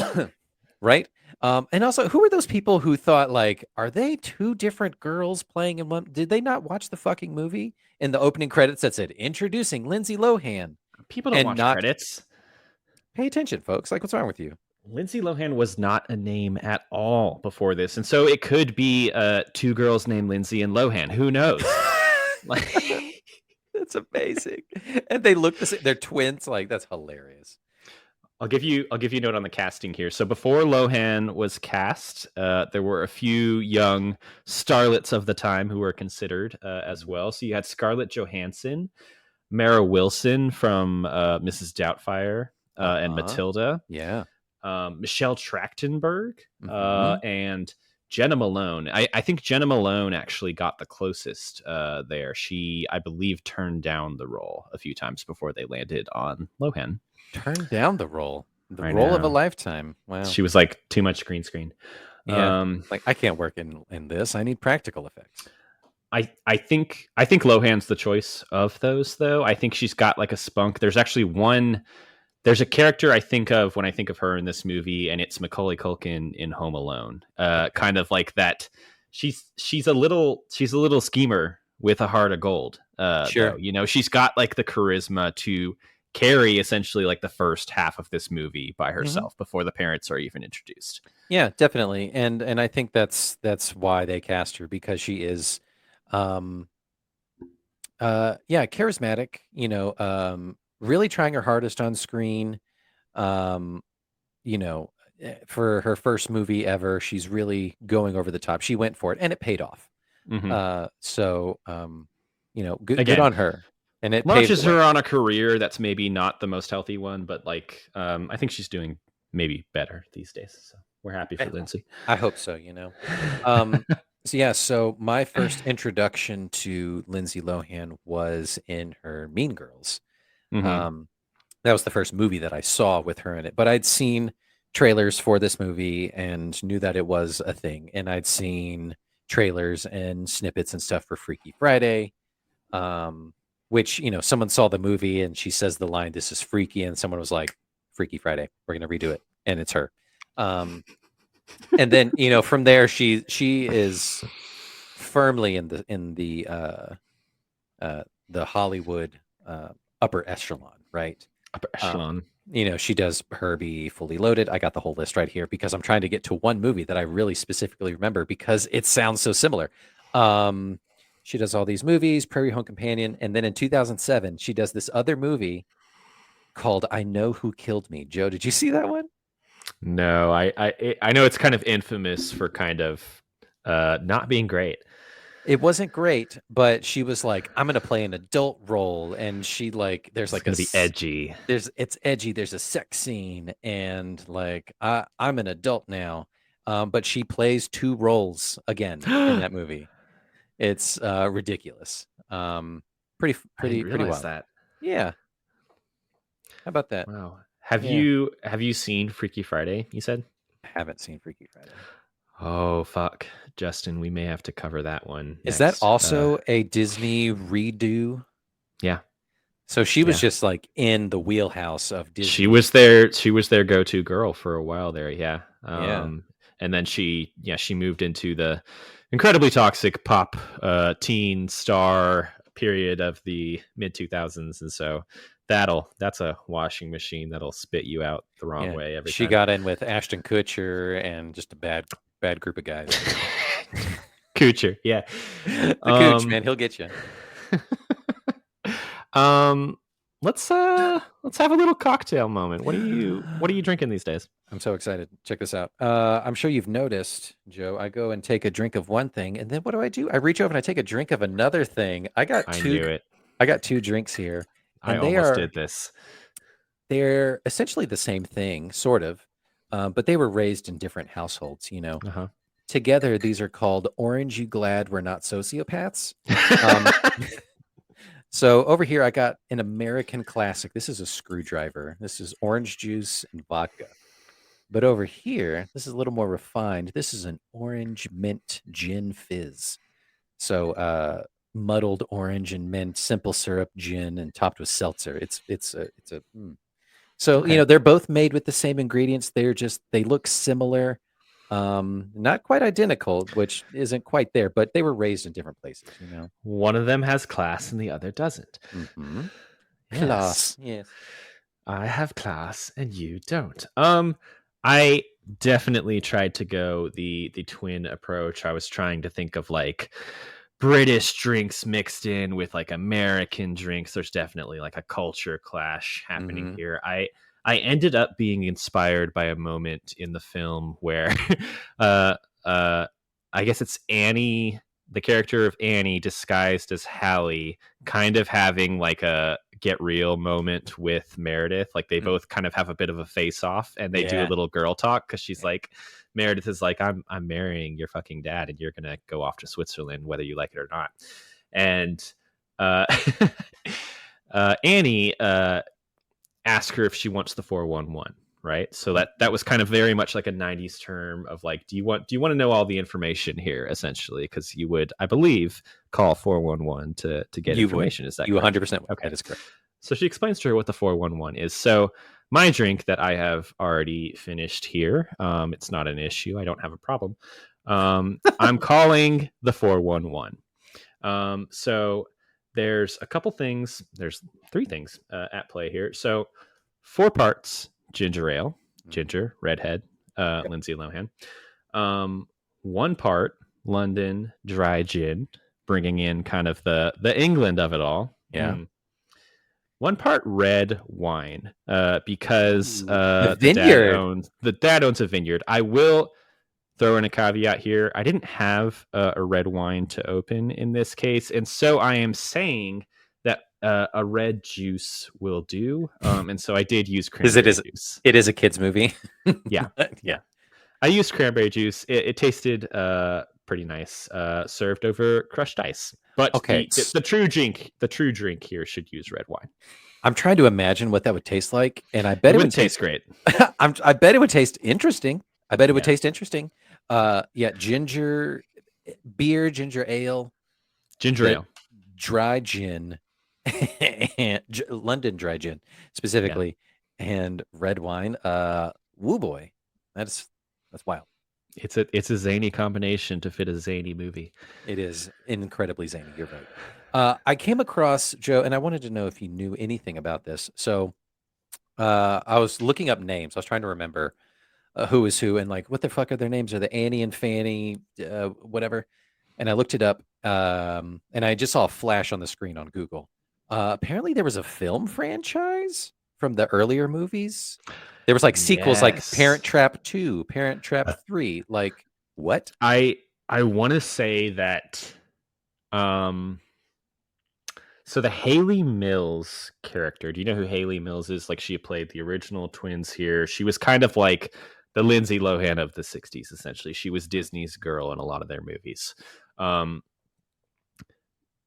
right. And also, who were those people who thought like, are they two different girls playing in one? Did they not watch the fucking movie? In the opening credits that said introducing Lindsay Lohan. People don't watch credits. Pay attention, folks. Like, what's wrong with you? Lindsay Lohan was not a name at all before this, and so it could be two girls named Lindsay and Lohan. Who knows? Like, that's amazing. And they look the same. They're twins. Like, that's hilarious. I'll give you a note on the casting here. So before Lohan was cast, there were a few young starlets of the time who were considered as well. So you had Scarlett Johansson, Mara Wilson from Mrs. Doubtfire and Matilda. Yeah. Michelle Trachtenberg and Jenna Malone. I think Jenna Malone actually got the closest there. She, I believe, turned down the role a few times before they landed on Lohan. Turned down the role. The role of a lifetime. Wow. She was like, too much green screen. Yeah. Like, I can't work in this. I need practical effects. I think Lohan's the choice of those, though. I think she's got like a spunk. There's actually there's a character I think of when I think of her in this movie, and it's Macaulay Culkin in Home Alone. Kind of like that. She's a little schemer with a heart of gold. Sure. Though. You know, she's got like the charisma to carry essentially like the first half of this movie by herself before the parents are even introduced. Yeah, definitely. And I think that's why they cast her, because she is charismatic, you know, really trying her hardest on screen. You know, for her first movie ever, she's really going over the top. She went for it and it paid off. So you know, good on her. And it launches her on a career that's maybe not the most healthy one, but like I think she's doing maybe better these days. So we're happy for Lindsay. I hope so, you know. So my first introduction to Lindsay Lohan was in her Mean Girls. That was the first movie that I saw with her in it. But I'd seen trailers for this movie and knew that it was a thing. And I'd seen trailers and snippets and stuff for Freaky Friday. Which, you know, someone saw the movie and she says the line, "This is freaky," and someone was like, "Freaky Friday, we're gonna redo it," and it's her. And then, you know, from there she is firmly in the Hollywood upper echelon, right? Upper echelon. You know, she does Herbie, Fully Loaded. I got the whole list right here because I'm trying to get to one movie that I really specifically remember because it sounds so similar. She does all these movies, Prairie Home Companion, and then in 2007, she does this other movie called I Know Who Killed Me. Joe, did you see that one? No, I know it's kind of infamous for kind of not being great. It wasn't great, but she was like, I'm gonna play an adult role, and she like there's like it's gonna be edgy. It's edgy. There's a sex scene, and like I'm an adult now, but she plays two roles again in that movie. It's ridiculous. Pretty wild. That. Yeah. How about that? Wow. Have you seen Freaky Friday? You said? I haven't seen Freaky Friday. Oh fuck, Justin, we may have to cover that one. Is that also a Disney redo? Yeah. So she was just like in the wheelhouse of Disney. She was their go-to girl for a while there. Yeah. And then she moved into the incredibly toxic pop teen star period of the mid 2000s, and so that's a washing machine that'll spit you out the wrong way every time. She got in with Ashton Kutcher and just a bad group of guys. Kutcher, yeah. The Cooch, man, he'll get you. Let's have a little cocktail moment. What are you drinking these days? I'm so excited. Check this out. I'm sure you've noticed, Joe, I go and take a drink of one thing, and then what do? I reach over and I take a drink of another thing. I knew it. I got two drinks here. I almost did this. They're essentially the same thing, sort of, but they were raised in different households, you know. Together, these are called Orange You Glad We're Not Sociopaths. So over here, I got an American classic. This is a screwdriver. This is orange juice and vodka. But over here, this is a little more refined. This is an orange mint gin fizz. So muddled orange and mint, simple syrup gin, and topped with seltzer. So Okay. they're both made with the same ingredients. They look similar, not quite identical, which isn't quite there, but they were raised in different places. One of them has class and the other doesn't. Mm-hmm. Yes. Class, yes. I have class and you don't. I definitely tried to go the twin approach. I was trying to think of like British drinks mixed in with like American drinks. There's definitely like a culture clash happening here. I ended up being inspired by a moment in the film where I guess it's Annie, the character of Annie disguised as Hallie, kind of having like a get real moment with Meredith. Like they both kind of have a bit of a face off and they do a little girl talk because she's like, Meredith is like, I'm marrying your fucking dad and you're gonna go off to Switzerland whether you like it or not. And Annie asked her if she wants the 411, right? So that was kind of very much like a 90s term of like, do you want to know all the information here, essentially? Because you would, I believe, call 411 to get information. Is that you correct? 100%? Okay, that is correct. So she explains to her what the 411 is. So my drink that I have already finished here, it's not an issue. I don't have a problem. I'm calling the 411. So there's a couple things. There's 3 things at play here. So 4 parts ginger ale, ginger, redhead, Lindsay Lohan. 1 part London dry gin, bringing in kind of the England of it all. Yeah. 1 part red wine, because the dad owns a vineyard. I will throw in a caveat here. I didn't have a red wine to open in this case, and so I am saying that a red juice will do. And so I did use cranberry juice. It is a kid's movie. Yeah. Yeah. I used cranberry juice. It tasted pretty nice, served over crushed ice. But okay, the true drink here should use red wine. I'm trying to imagine what that would taste like, and I bet it would taste great. I bet it would taste interesting. Ginger beer, ginger ale, dry gin, and London dry gin specifically, and red wine. Woo boy, that's wild. It's a zany combination to fit a zany movie. It is incredibly zany. You're right. I came across, Joe, and I wanted to know if you knew anything about this. So I was looking up names. I was trying to remember who is who and like what the fuck are their names? Are the Annie and Fanny, whatever? And I looked it up, and I just saw a flash on the screen on Google. Apparently, there was a film franchise from the earlier movies. There was like sequels, like Parent Trap 2, Parent Trap 3. Like what? I want to say that. So the Haley Mills character, do you know who Haley Mills is? Like she played the original twins here. She was kind of like the Lindsay Lohan of the 60s, essentially. She was Disney's girl in a lot of their movies.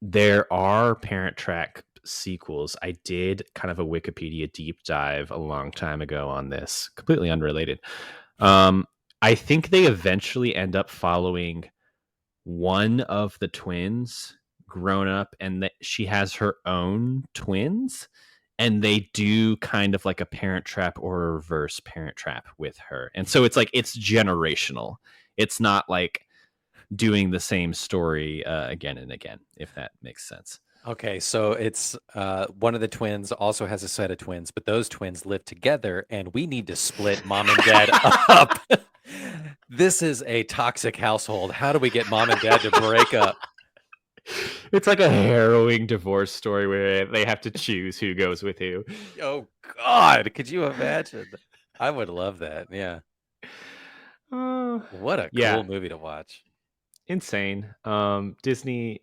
There are Parent Trap sequels. I did kind of a Wikipedia deep dive a long time ago on this, completely unrelated. I think they eventually end up following one of the twins grown up, and that she has her own twins, and they do kind of like a Parent Trap or a reverse Parent Trap with her. And so it's like it's generational. It's not like doing the same story again and again, if that makes sense. Okay, so it's one of the twins also has a set of twins, but those twins live together, and we need to split mom and dad up. This is a toxic household. How do we get mom and dad to break up? It's like a harrowing divorce story where they have to choose who goes with who. Oh, God. Could you imagine? I would love that. Yeah. What a cool movie to watch. Insane. Disney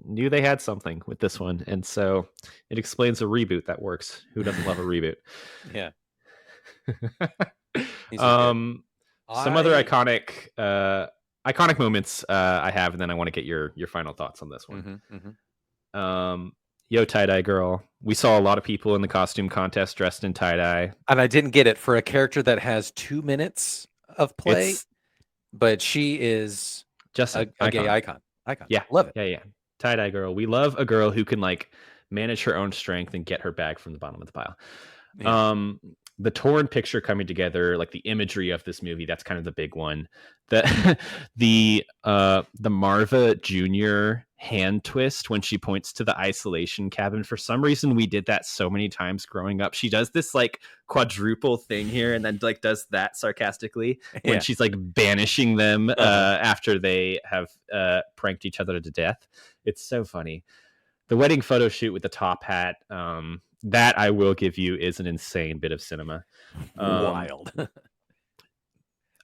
knew they had something with this one, and so it explains a reboot that works. Who doesn't love a reboot? Yeah. Some other iconic moments I have, and then I want to get your final thoughts on this one. Yo, tie-dye girl. We saw a lot of people in the costume contest dressed in tie-dye. And I didn't get it for a character that has 2 minutes of play, but she is just a gay icon. Yeah. Love it. Yeah. Tie-dye girl. We love a girl who can like manage her own strength and get her bag from the bottom of the pile. Yeah. The torn picture coming together, like the imagery of this movie, that's kind of the big one. The Marva Jr. hand twist when she points to the isolation cabin. For some reason, we did that so many times growing up. She does this like quadruple thing here, and then like does that sarcastically when she's like banishing them after they have pranked each other to death. It's so funny. The wedding photo shoot with the top hat. That I will give you is an insane bit of cinema. Wild.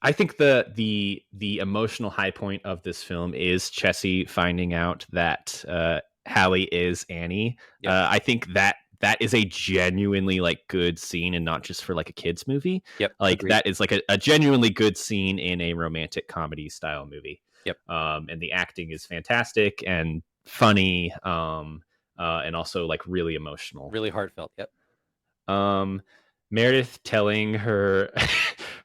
I think the emotional high point of this film is Chessie finding out that Hallie is Annie. Yep. I think that is a genuinely like good scene, and not just for like a kids movie. Yep. Like agreed. That is like a genuinely good scene in a romantic comedy style movie. Yep. And the acting is fantastic and funny. And also like really emotional, really heartfelt. Yep. Meredith telling her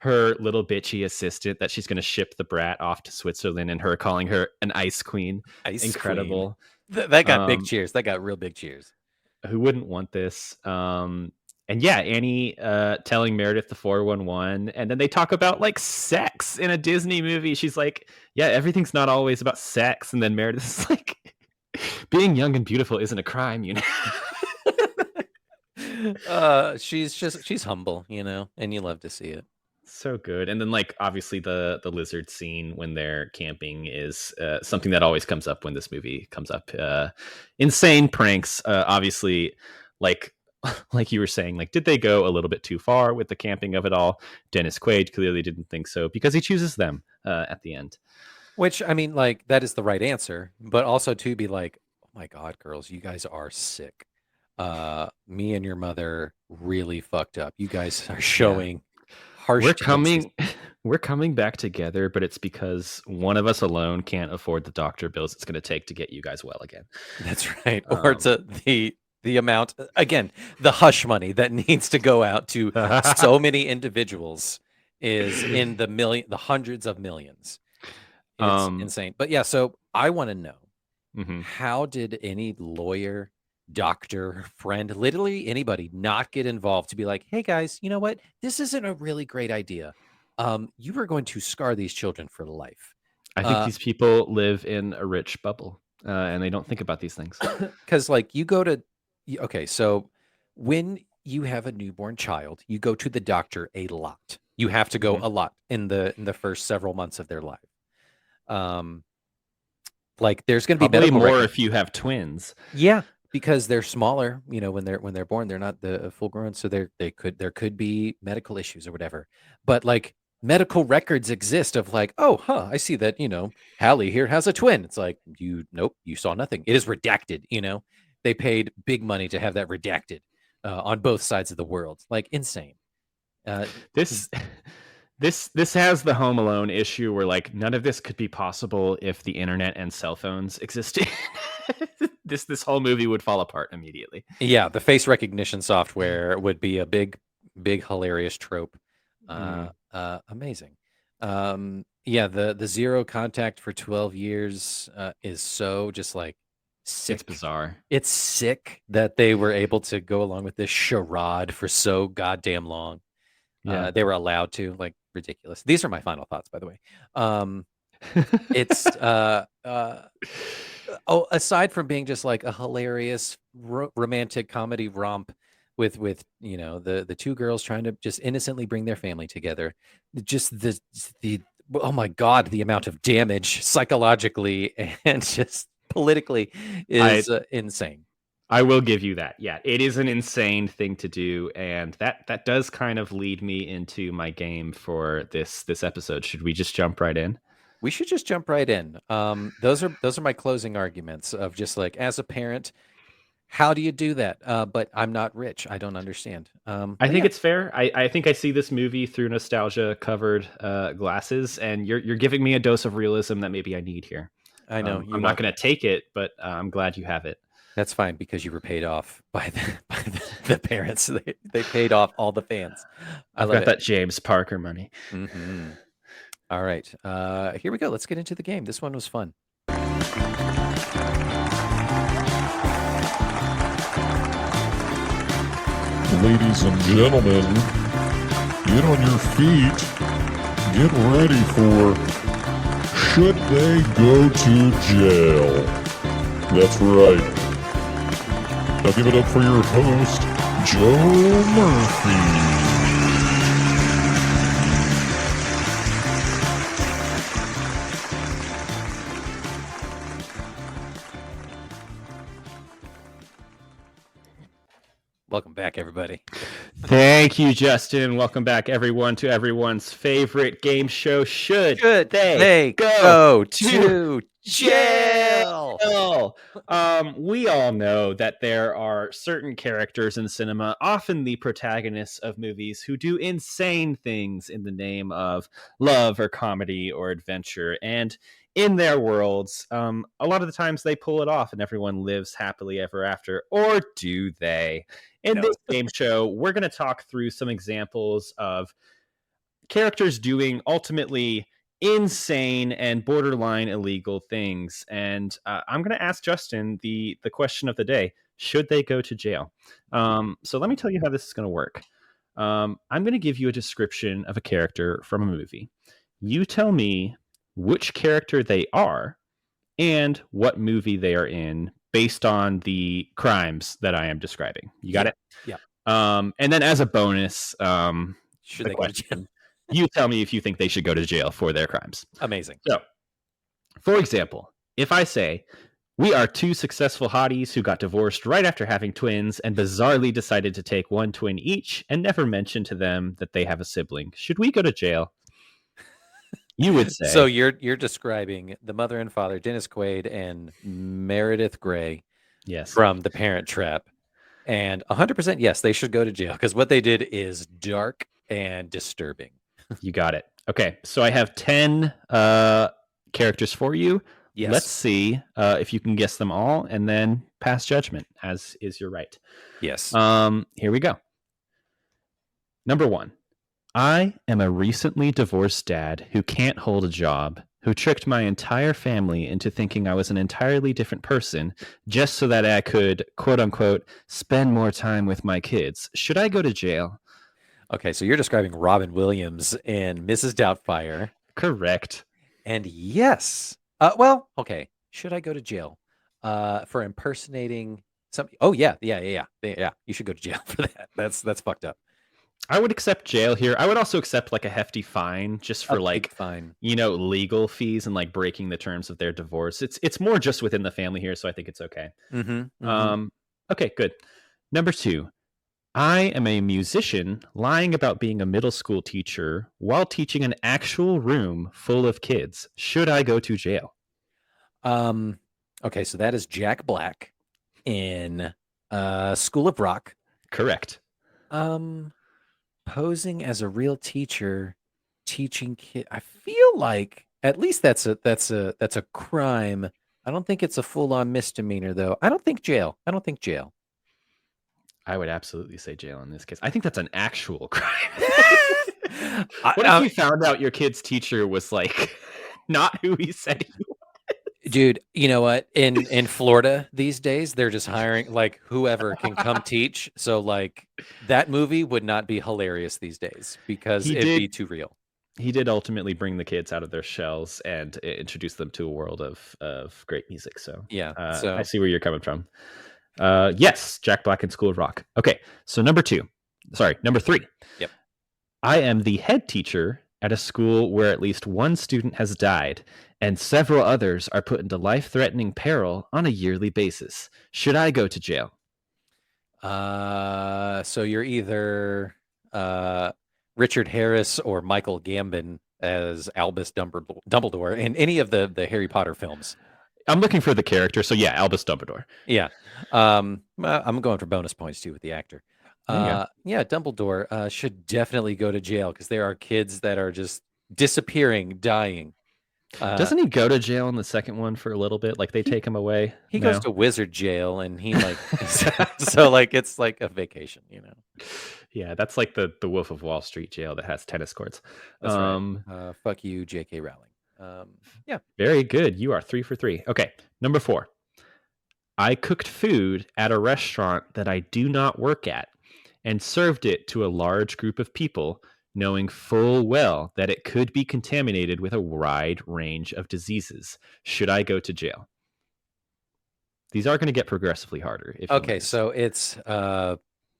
her little bitchy assistant that she's going to ship the brat off to Switzerland, and her calling her an ice queen. Incredible. That got big cheers. That got real big cheers. Who wouldn't want this? And yeah, Annie telling Meredith the 411, and then they talk about like sex in a Disney movie. She's like, yeah, everything's not always about sex. And then Meredith's like, being young and beautiful isn't a crime, you know. She's humble, you know, and you love to see it. So good. And then like obviously the lizard scene when they're camping is something that always comes up when this movie comes up. Insane pranks. Obviously, like you were saying, like, did they go a little bit too far with the camping of it all? Dennis Quaid clearly didn't think so, because he chooses them at the end. Which, I mean, like, that is the right answer, but also to be like, oh my God, girls, you guys are sick. Me and your mother really fucked up. You guys are showing harsh. We're coming back together, but it's because one of us alone can't afford the doctor bills it's going to take to get you guys well again. That's right. Or to the amount, again, the hush money that needs to go out to so many individuals is in the hundreds of millions. It's insane. But yeah, so I want to know, how did any lawyer, doctor, friend, literally anybody not get involved to be like, hey guys, you know what? This isn't a really great idea. You are going to scar these children for life. I think these people live in a rich bubble and they don't think about these things. Because like you go to, okay, so when you have a newborn child, you go to the doctor a lot. You have to go a lot in the first several months of their life. Like there's going to be probably more if you have twins. Yeah, because they're smaller. You know, when they're born, they're not the full grown, so there could be medical issues or whatever. But like medical records exist of like, oh, I see that, you know, Hallie here has a twin. It's like, nope, you saw nothing. It is redacted. You know, they paid big money to have that redacted on both sides of the world. Like insane. This has the Home Alone issue where like none of this could be possible if the internet and cell phones existed. this whole movie would fall apart immediately. Yeah, the face recognition software would be a big hilarious trope. Amazing. Yeah, the zero contact for 12 years is so just like sick. It's bizarre. It's sick that they were able to go along with this charade for so goddamn long. Yeah, they were allowed to, like, ridiculous. These are my final thoughts, by the way. It's aside from being just like a hilarious romantic comedy romp with you know the two girls trying to just innocently bring their family together, just the oh my God, the amount of damage psychologically and just politically is insane. I will give you that. Yeah, it is an insane thing to do, and that does kind of lead me into my game for this episode. Should we just jump right in? We should just jump right in. Those are my closing arguments of just like, as a parent, how do you do that? But I'm not rich. I don't understand. I think it's fair. I think I see this movie through nostalgia covered glasses, and you're giving me a dose of realism that maybe I need here. I know. I'm not going to take it, but I'm glad you have it. That's fine, because you were paid off by the parents. They paid off all the fans. I've got that James Parker money. All right. Here we go. Let's get into the game. This one was fun. Ladies and gentlemen, get on your feet. Get ready for Should They Go to Jail? That's right. Now give it up for your host, Joe Murphy. Welcome back, everybody. Thank you, Justin. Welcome back, everyone, to everyone's favorite game show. Should they go to jail? We all know that there are certain characters in cinema, often the protagonists of movies, who do insane things in the name of love or comedy or adventure. And in their worlds, a lot of the times they pull it off and everyone lives happily ever after. Or do they? In this game show, we're going to talk through some examples of characters doing ultimately insane and borderline illegal things. And I'm going to ask Justin the question of the day. Should they go to jail? So let me tell you how this is going to work. I'm going to give you a description of a character from a movie. You tell me which character they are and what movie they are in based on the crimes that I am describing. You got it? Yeah. And then as a bonus, should they go to jail? You tell me if you think they should go to jail for their crimes. Amazing. So, for example, if I say, we are two successful hotties who got divorced right after having twins and bizarrely decided to take one twin each and never mention to them that they have a sibling. Should we go to jail? You would say. So you're describing the mother and father, Dennis Quaid and Meredith Grey, yes, from The Parent Trap, and 100% yes, they should go to jail because what they did is dark and disturbing. You got it. Okay, so I have 10 characters for you. Yes. Let's see if you can guess them all, and then pass judgment, as is your right. Yes. Here we go. Number 1. I am a recently divorced dad who can't hold a job, who tricked my entire family into thinking I was an entirely different person just so that I could, quote unquote, spend more time with my kids. Should I go to jail? Okay, so you're describing Robin Williams in Mrs. Doubtfire. Correct. And yes. Well, okay. Should I go to jail for impersonating something? Oh, yeah. You should go to jail for that. That's fucked up. I would accept jail here. I would also accept like a hefty fine just for fine. Legal fees and like breaking the terms of their divorce. It's more just within the family here, so I think it's okay. Okay, good. Number 2, I am a musician lying about being a middle school teacher while teaching an actual room full of kids. Should I go to jail? Okay, so that is Jack Black in School of Rock. Correct. Posing as a real teacher, teaching kids. I feel like at least that's a crime. I don't think it's a full-on misdemeanor, though. I don't think jail. I would absolutely say jail in this case. I think that's an actual crime. What if you found out your kid's teacher was like not who he said he was? Dude, you know what? In Florida these days, they're just hiring like whoever can come teach. So like that movie would not be hilarious these days because it'd be too real. He did ultimately bring the kids out of their shells and introduce them to a world of great music. So yeah, so I see where you're coming from. Yes, Jack Black in School of Rock. Okay, so number 3. Yep. I am the head teacher at a school where at least one student has died and several others are put into life-threatening peril on a yearly basis. Should I go to jail? So you're either Richard Harris or Michael Gambon as Albus Dumbledore in any of the Harry Potter films. I'm looking for the character, so yeah, Albus Dumbledore. Yeah. I'm going for bonus points too with the actor. Yeah, Dumbledore should definitely go to jail because there are kids that are just disappearing, dying. Doesn't he go to jail in the second one for a little bit? Like they take him away? He goes to wizard jail and he like so like it's like a vacation, you know. Yeah, that's like the Wolf of Wall Street jail that has tennis courts. That's right. Fuck you, J.K. Rowling. Yeah. Very good. You are 3 for 3. Okay, number 4. I cooked food at a restaurant that I do not work at and served it to a large group of people, knowing full well that it could be contaminated with a wide range of diseases. Should I go to jail? These are going to get progressively harder. Okay, so it's Patton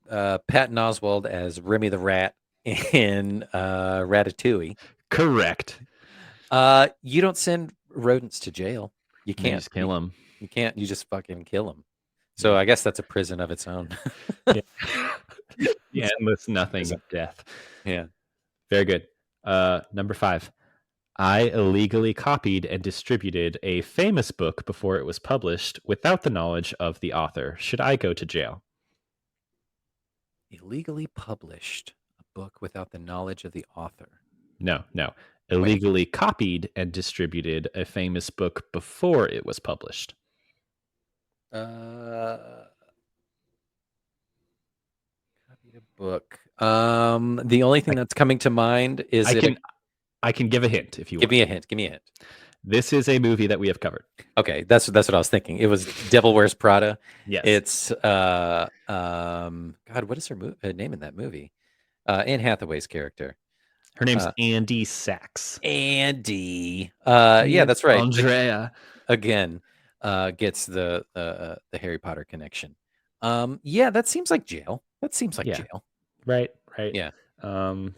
Oswalt as Remy the Rat in Ratatouille. Correct. You don't send rodents to jail. You can't. You just kill them. You can't. You just fucking kill them. So I guess that's a prison of its own. The endless nothing of death. Yeah. Very good. Number 5. I illegally copied and distributed a famous book before it was published without the knowledge of the author. Should I go to jail? Illegally published a book without the knowledge of the author. No. Illegally copied and distributed a famous book before it was published. Copied a book. The only thing that's coming to mind is I can give a hint if you want. Give me a hint. Give me a hint. This is a movie that we have covered. Okay, that's what I was thinking. It was Devil Wears Prada. Yes. It's God, what is her name in that movie? Anne Hathaway's character. Her name's Andy Sachs. Andy. Yeah, that's right. Andrea. Again, gets the Harry Potter connection. Yeah, that seems like jail. Jail. Right. Yeah.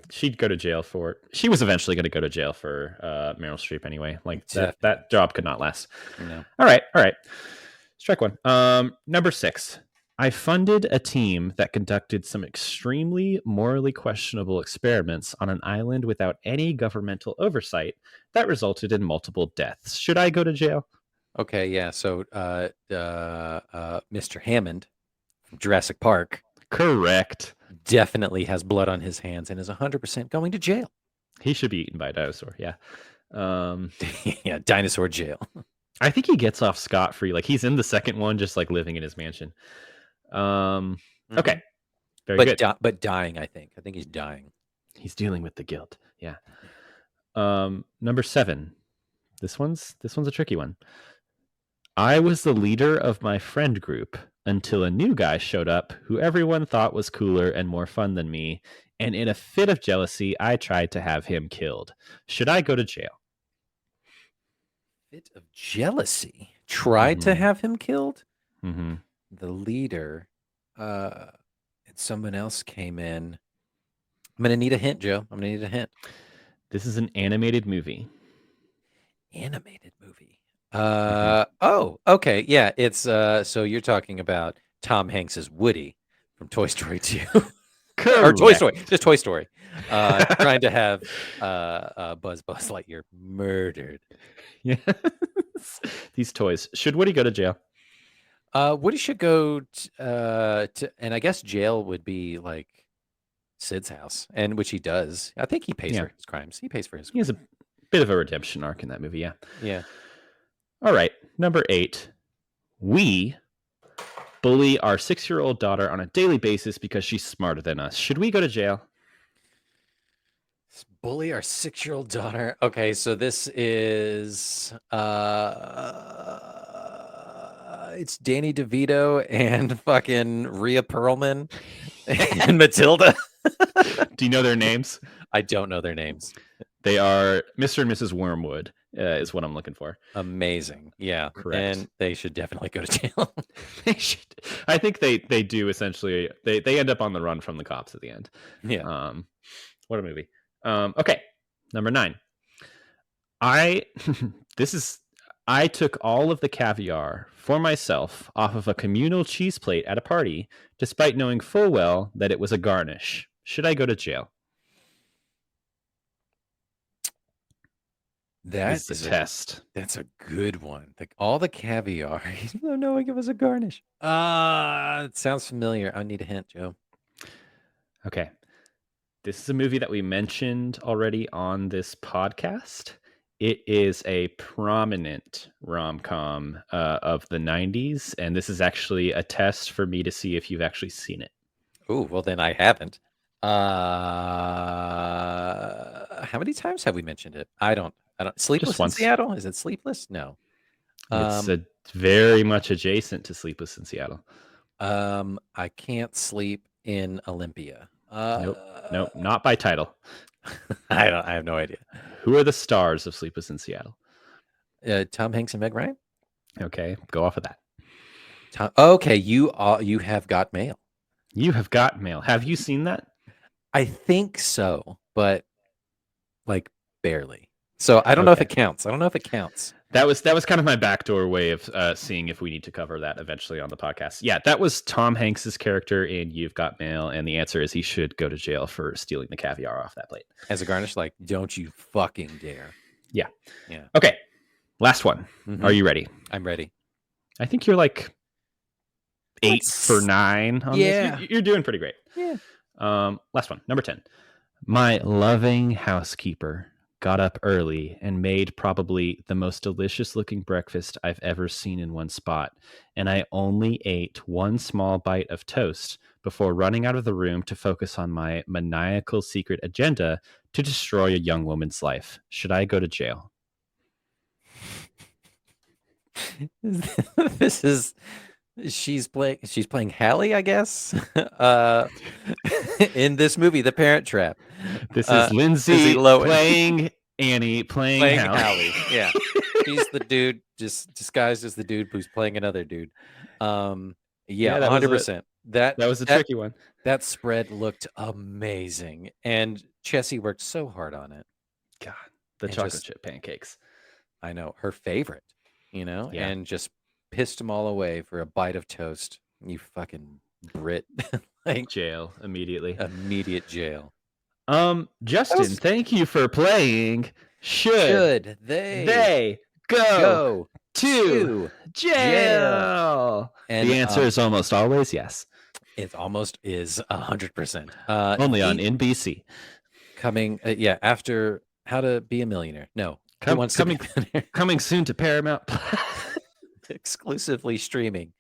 She'd go to jail for. She was eventually going to go to jail for Meryl Streep anyway. Like that job could not last. No. All right. Strike one. Number 6. I funded a team that conducted some extremely morally questionable experiments on an island without any governmental oversight that resulted in multiple deaths. Should I go to jail? Okay. Yeah. So, Mr. Hammond from Jurassic Park. Correct. Definitely has blood on his hands and is 100% going to jail. He should be eaten by a dinosaur. Yeah. Yeah, dinosaur jail. I think he gets off scot-free. Like he's in the second one, just like living in his mansion. Okay. Very good. But dying, I think he's dying. He's dealing with the guilt. Yeah. Number 7. This one's a tricky one. I was the leader of my friend group until a new guy showed up who everyone thought was cooler and more fun than me, and in a fit of jealousy, I tried to have him killed. Should I go to jail? Fit of jealousy? Tried to have him killed? Mm-hmm. The leader, and someone else came in. I'm going to need a hint, Joe. I'm going to need a hint. This is an animated movie. Animated movie. Oh, okay. Yeah, it's so you're talking about Tom Hanks's Woody from Toy Story 2. Or Toy Story, just Toy Story. Trying to have Buzz Lightyear murdered. Yes. These toys. Should Woody go to jail? Woody should go to, and I guess jail would be like Sid's house, and which he does. I think he pays for his crimes. He pays for his crimes. He has a bit of a redemption arc in that movie, yeah. Yeah. All right, number 8. We bully our 6-year-old daughter on a daily basis because she's smarter than us. Should we go to jail? Bully our 6-year-old daughter. Okay, so this is it's Danny DeVito and fucking Rhea Perlman and Matilda. Do you know their names? I don't know their names. They are Mr. and Mrs. Wormwood is what I'm looking for. Amazing. Yeah. Correct. And they should definitely go to jail. They should. I think they do essentially. They end up on the run from the cops at the end. Yeah. What a movie. Okay. Number 9. I took all of the caviar for myself off of a communal cheese plate at a party, despite knowing full well that it was a garnish. Should I go to jail? That's a test. That's a good one. All the caviar, even knowing it was a garnish. It sounds familiar. I need a hint, Joe. Okay. This is a movie that we mentioned already on this podcast. It is a prominent rom-com of the 90s, and this is actually a test for me to see if you've actually seen it. Oh, well, then I haven't. How many times have we mentioned it? I don't I don't. Sleepless in once. Seattle? Is it Sleepless? No. It's very much adjacent to Sleepless in Seattle. I Can't Sleep in Olympia. Nope, not by title. I have no idea. Who are the stars of Sleepless in Seattle? Tom Hanks and Meg Ryan. Okay, go off of that. Okay, you have got mail. You have got mail. Have you seen that? I think so, but like barely. So I don't know if it counts. That was kind of my backdoor way of seeing if we need to cover that eventually on the podcast. Yeah, that was Tom Hanks's character in You've Got Mail, and the answer is he should go to jail for stealing the caviar off that plate. As a garnish, like, don't you fucking dare. Yeah. Okay, last one. Are you ready? I'm ready. I think you're like 8 for 9 on this. You're doing pretty great. Yeah. Last one, number 10. My loving housekeeper got up early and made probably the most delicious looking breakfast I've ever seen in one spot, and I only ate one small bite of toast before running out of the room to focus on my maniacal secret agenda to destroy a young woman's life. Should I go to jail? She's playing Hallie, I guess. In this movie, The Parent Trap. This is Lindsay Lohan playing Annie, playing Hallie. Yeah, he's the dude, just disguised as the dude who's playing another dude. Yeah, 100%. That was a tricky one. That spread looked amazing, and Chessie worked so hard on it. God, the chocolate chip pancakes. I know, her favorite. And just pissed them all away for a bite of toast. You fucking Brit. Like jail immediately. Immediate jail. Justin, thank you for playing. Should they go to jail? And the answer is almost always yes. It almost is 100%. Only on NBC. Coming, after How to Be a Millionaire. No, coming soon to Paramount. Exclusively streaming.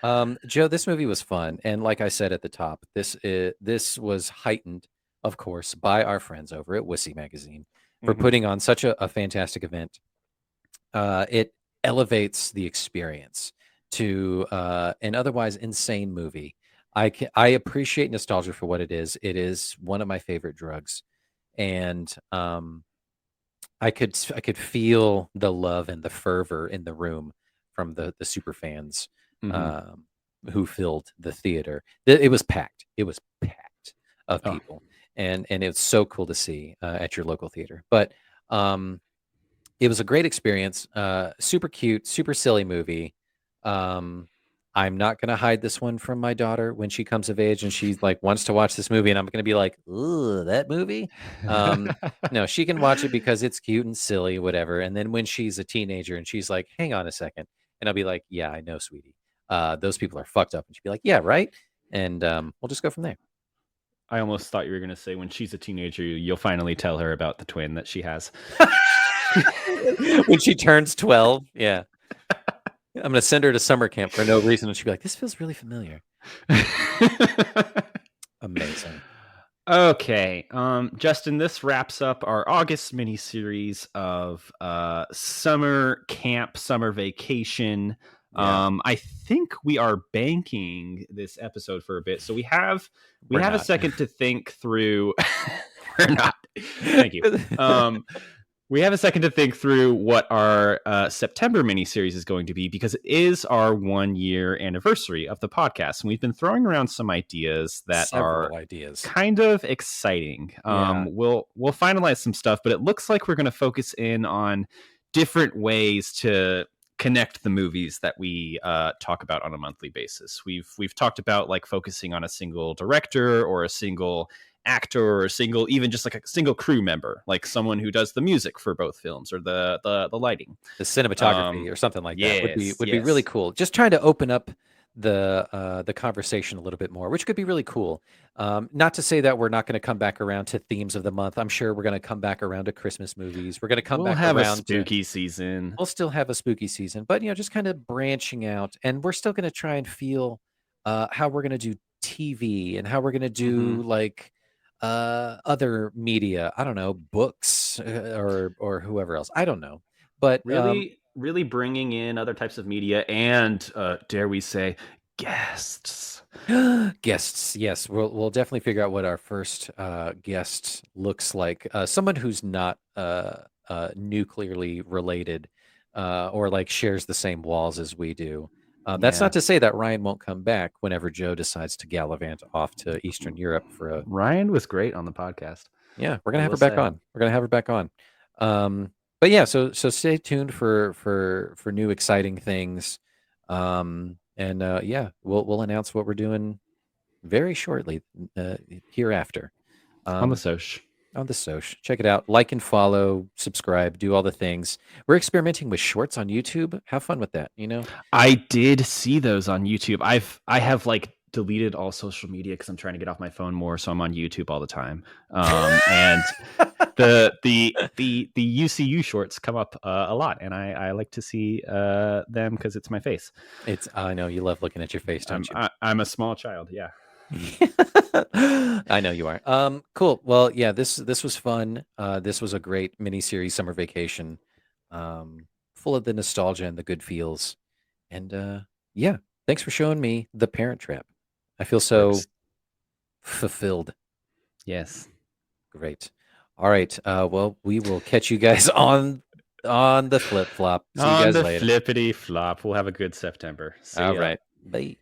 Joe, this movie was fun, and like I said at the top, this was heightened, of course, by our friends over at Wussy Magazine for putting on such a fantastic event. It elevates the experience to an otherwise insane movie. I appreciate nostalgia for what it is. It is one of my favorite drugs, and I could feel the love and the fervor in the room from the super fans who filled the theater. It was packed. It was packed of people, and it's so cool to see at your local theater. But it was a great experience. Super cute, super silly movie. I'm not going to hide this one from my daughter when she comes of age and she like wants to watch this movie, and I'm going to be like, "Ooh, that movie." No, she can watch it because it's cute and silly, whatever. And then when she's a teenager and she's like, "Hang on a second," and I'll be like, "Yeah, I know, sweetie. Those people are fucked up." And she'd be like, "Yeah, right." And we'll just go from there. I almost thought you were going to say when she's a teenager, you'll finally tell her about the twin that she has. When she turns 12, yeah. I'm going to send her to summer camp for no reason, and she'll be like, "This feels really familiar." Amazing. Okay. Justin, this wraps up our August miniseries of summer camp, summer vacation. Yeah. I think we are banking this episode for a bit, so we have a second to think through. We're not. Thank you. We have a second to think through what our September miniseries is going to be, because it is our 1-year anniversary of the podcast. And we've been throwing around some ideas that are kind of exciting. We'll finalize some stuff, but it looks like we're going to focus in on different ways to connect the movies that we talk about on a monthly basis. We've talked about like focusing on a single director or a single actor or even just like a single crew member, like someone who does the music for both films or the lighting, the cinematography or something like that would be really cool. Just trying to open up the conversation a little bit more, which could be really cool. Not to say that we're not going to come back around to themes of the month. I'm sure we're going to come back around to Christmas movies. We're going to come back around a spooky season. We'll still have a spooky season, but just kind of branching out, and we're still going to try and feel how we're going to do TV and how we're going to do like other media. I don't know, books or whoever else. I don't know, but really bringing in other types of media and dare we say guests. Guests, yes, we'll definitely figure out what our first guest looks like. Someone who's not nuclearly related or like shares the same walls as we do. That's not to say that Ryan won't come back whenever Joe decides to gallivant off to Eastern Europe for a. Ryan was great on the podcast. Yeah, we're gonna have her back on. We're gonna have her back on. But yeah, so stay tuned for new exciting things. And yeah, we'll announce what we're doing very shortly hereafter. On the Soch. On the Soch. Check it out. Like and follow, subscribe, do all the things. We're experimenting with shorts on YouTube. Have fun with that, you know? I did see those on YouTube. I have like deleted all social media because I'm trying to get off my phone more, so I'm on YouTube all the time. And the UCU shorts come up a lot, and I like to see them because it's my face. I know you love looking at your face, don't you? I'm a small child, yeah. I know you are. Cool. Well, yeah, this was fun. This was a great miniseries summer vacation, full of the nostalgia and the good feels. And yeah, thanks for showing me The Parent Trap. I feel so fulfilled. Yes. Great. All right. Well, we will catch you guys on the flip flop. See you guys later. Flippity flop. We'll have a good September. All right. Bye.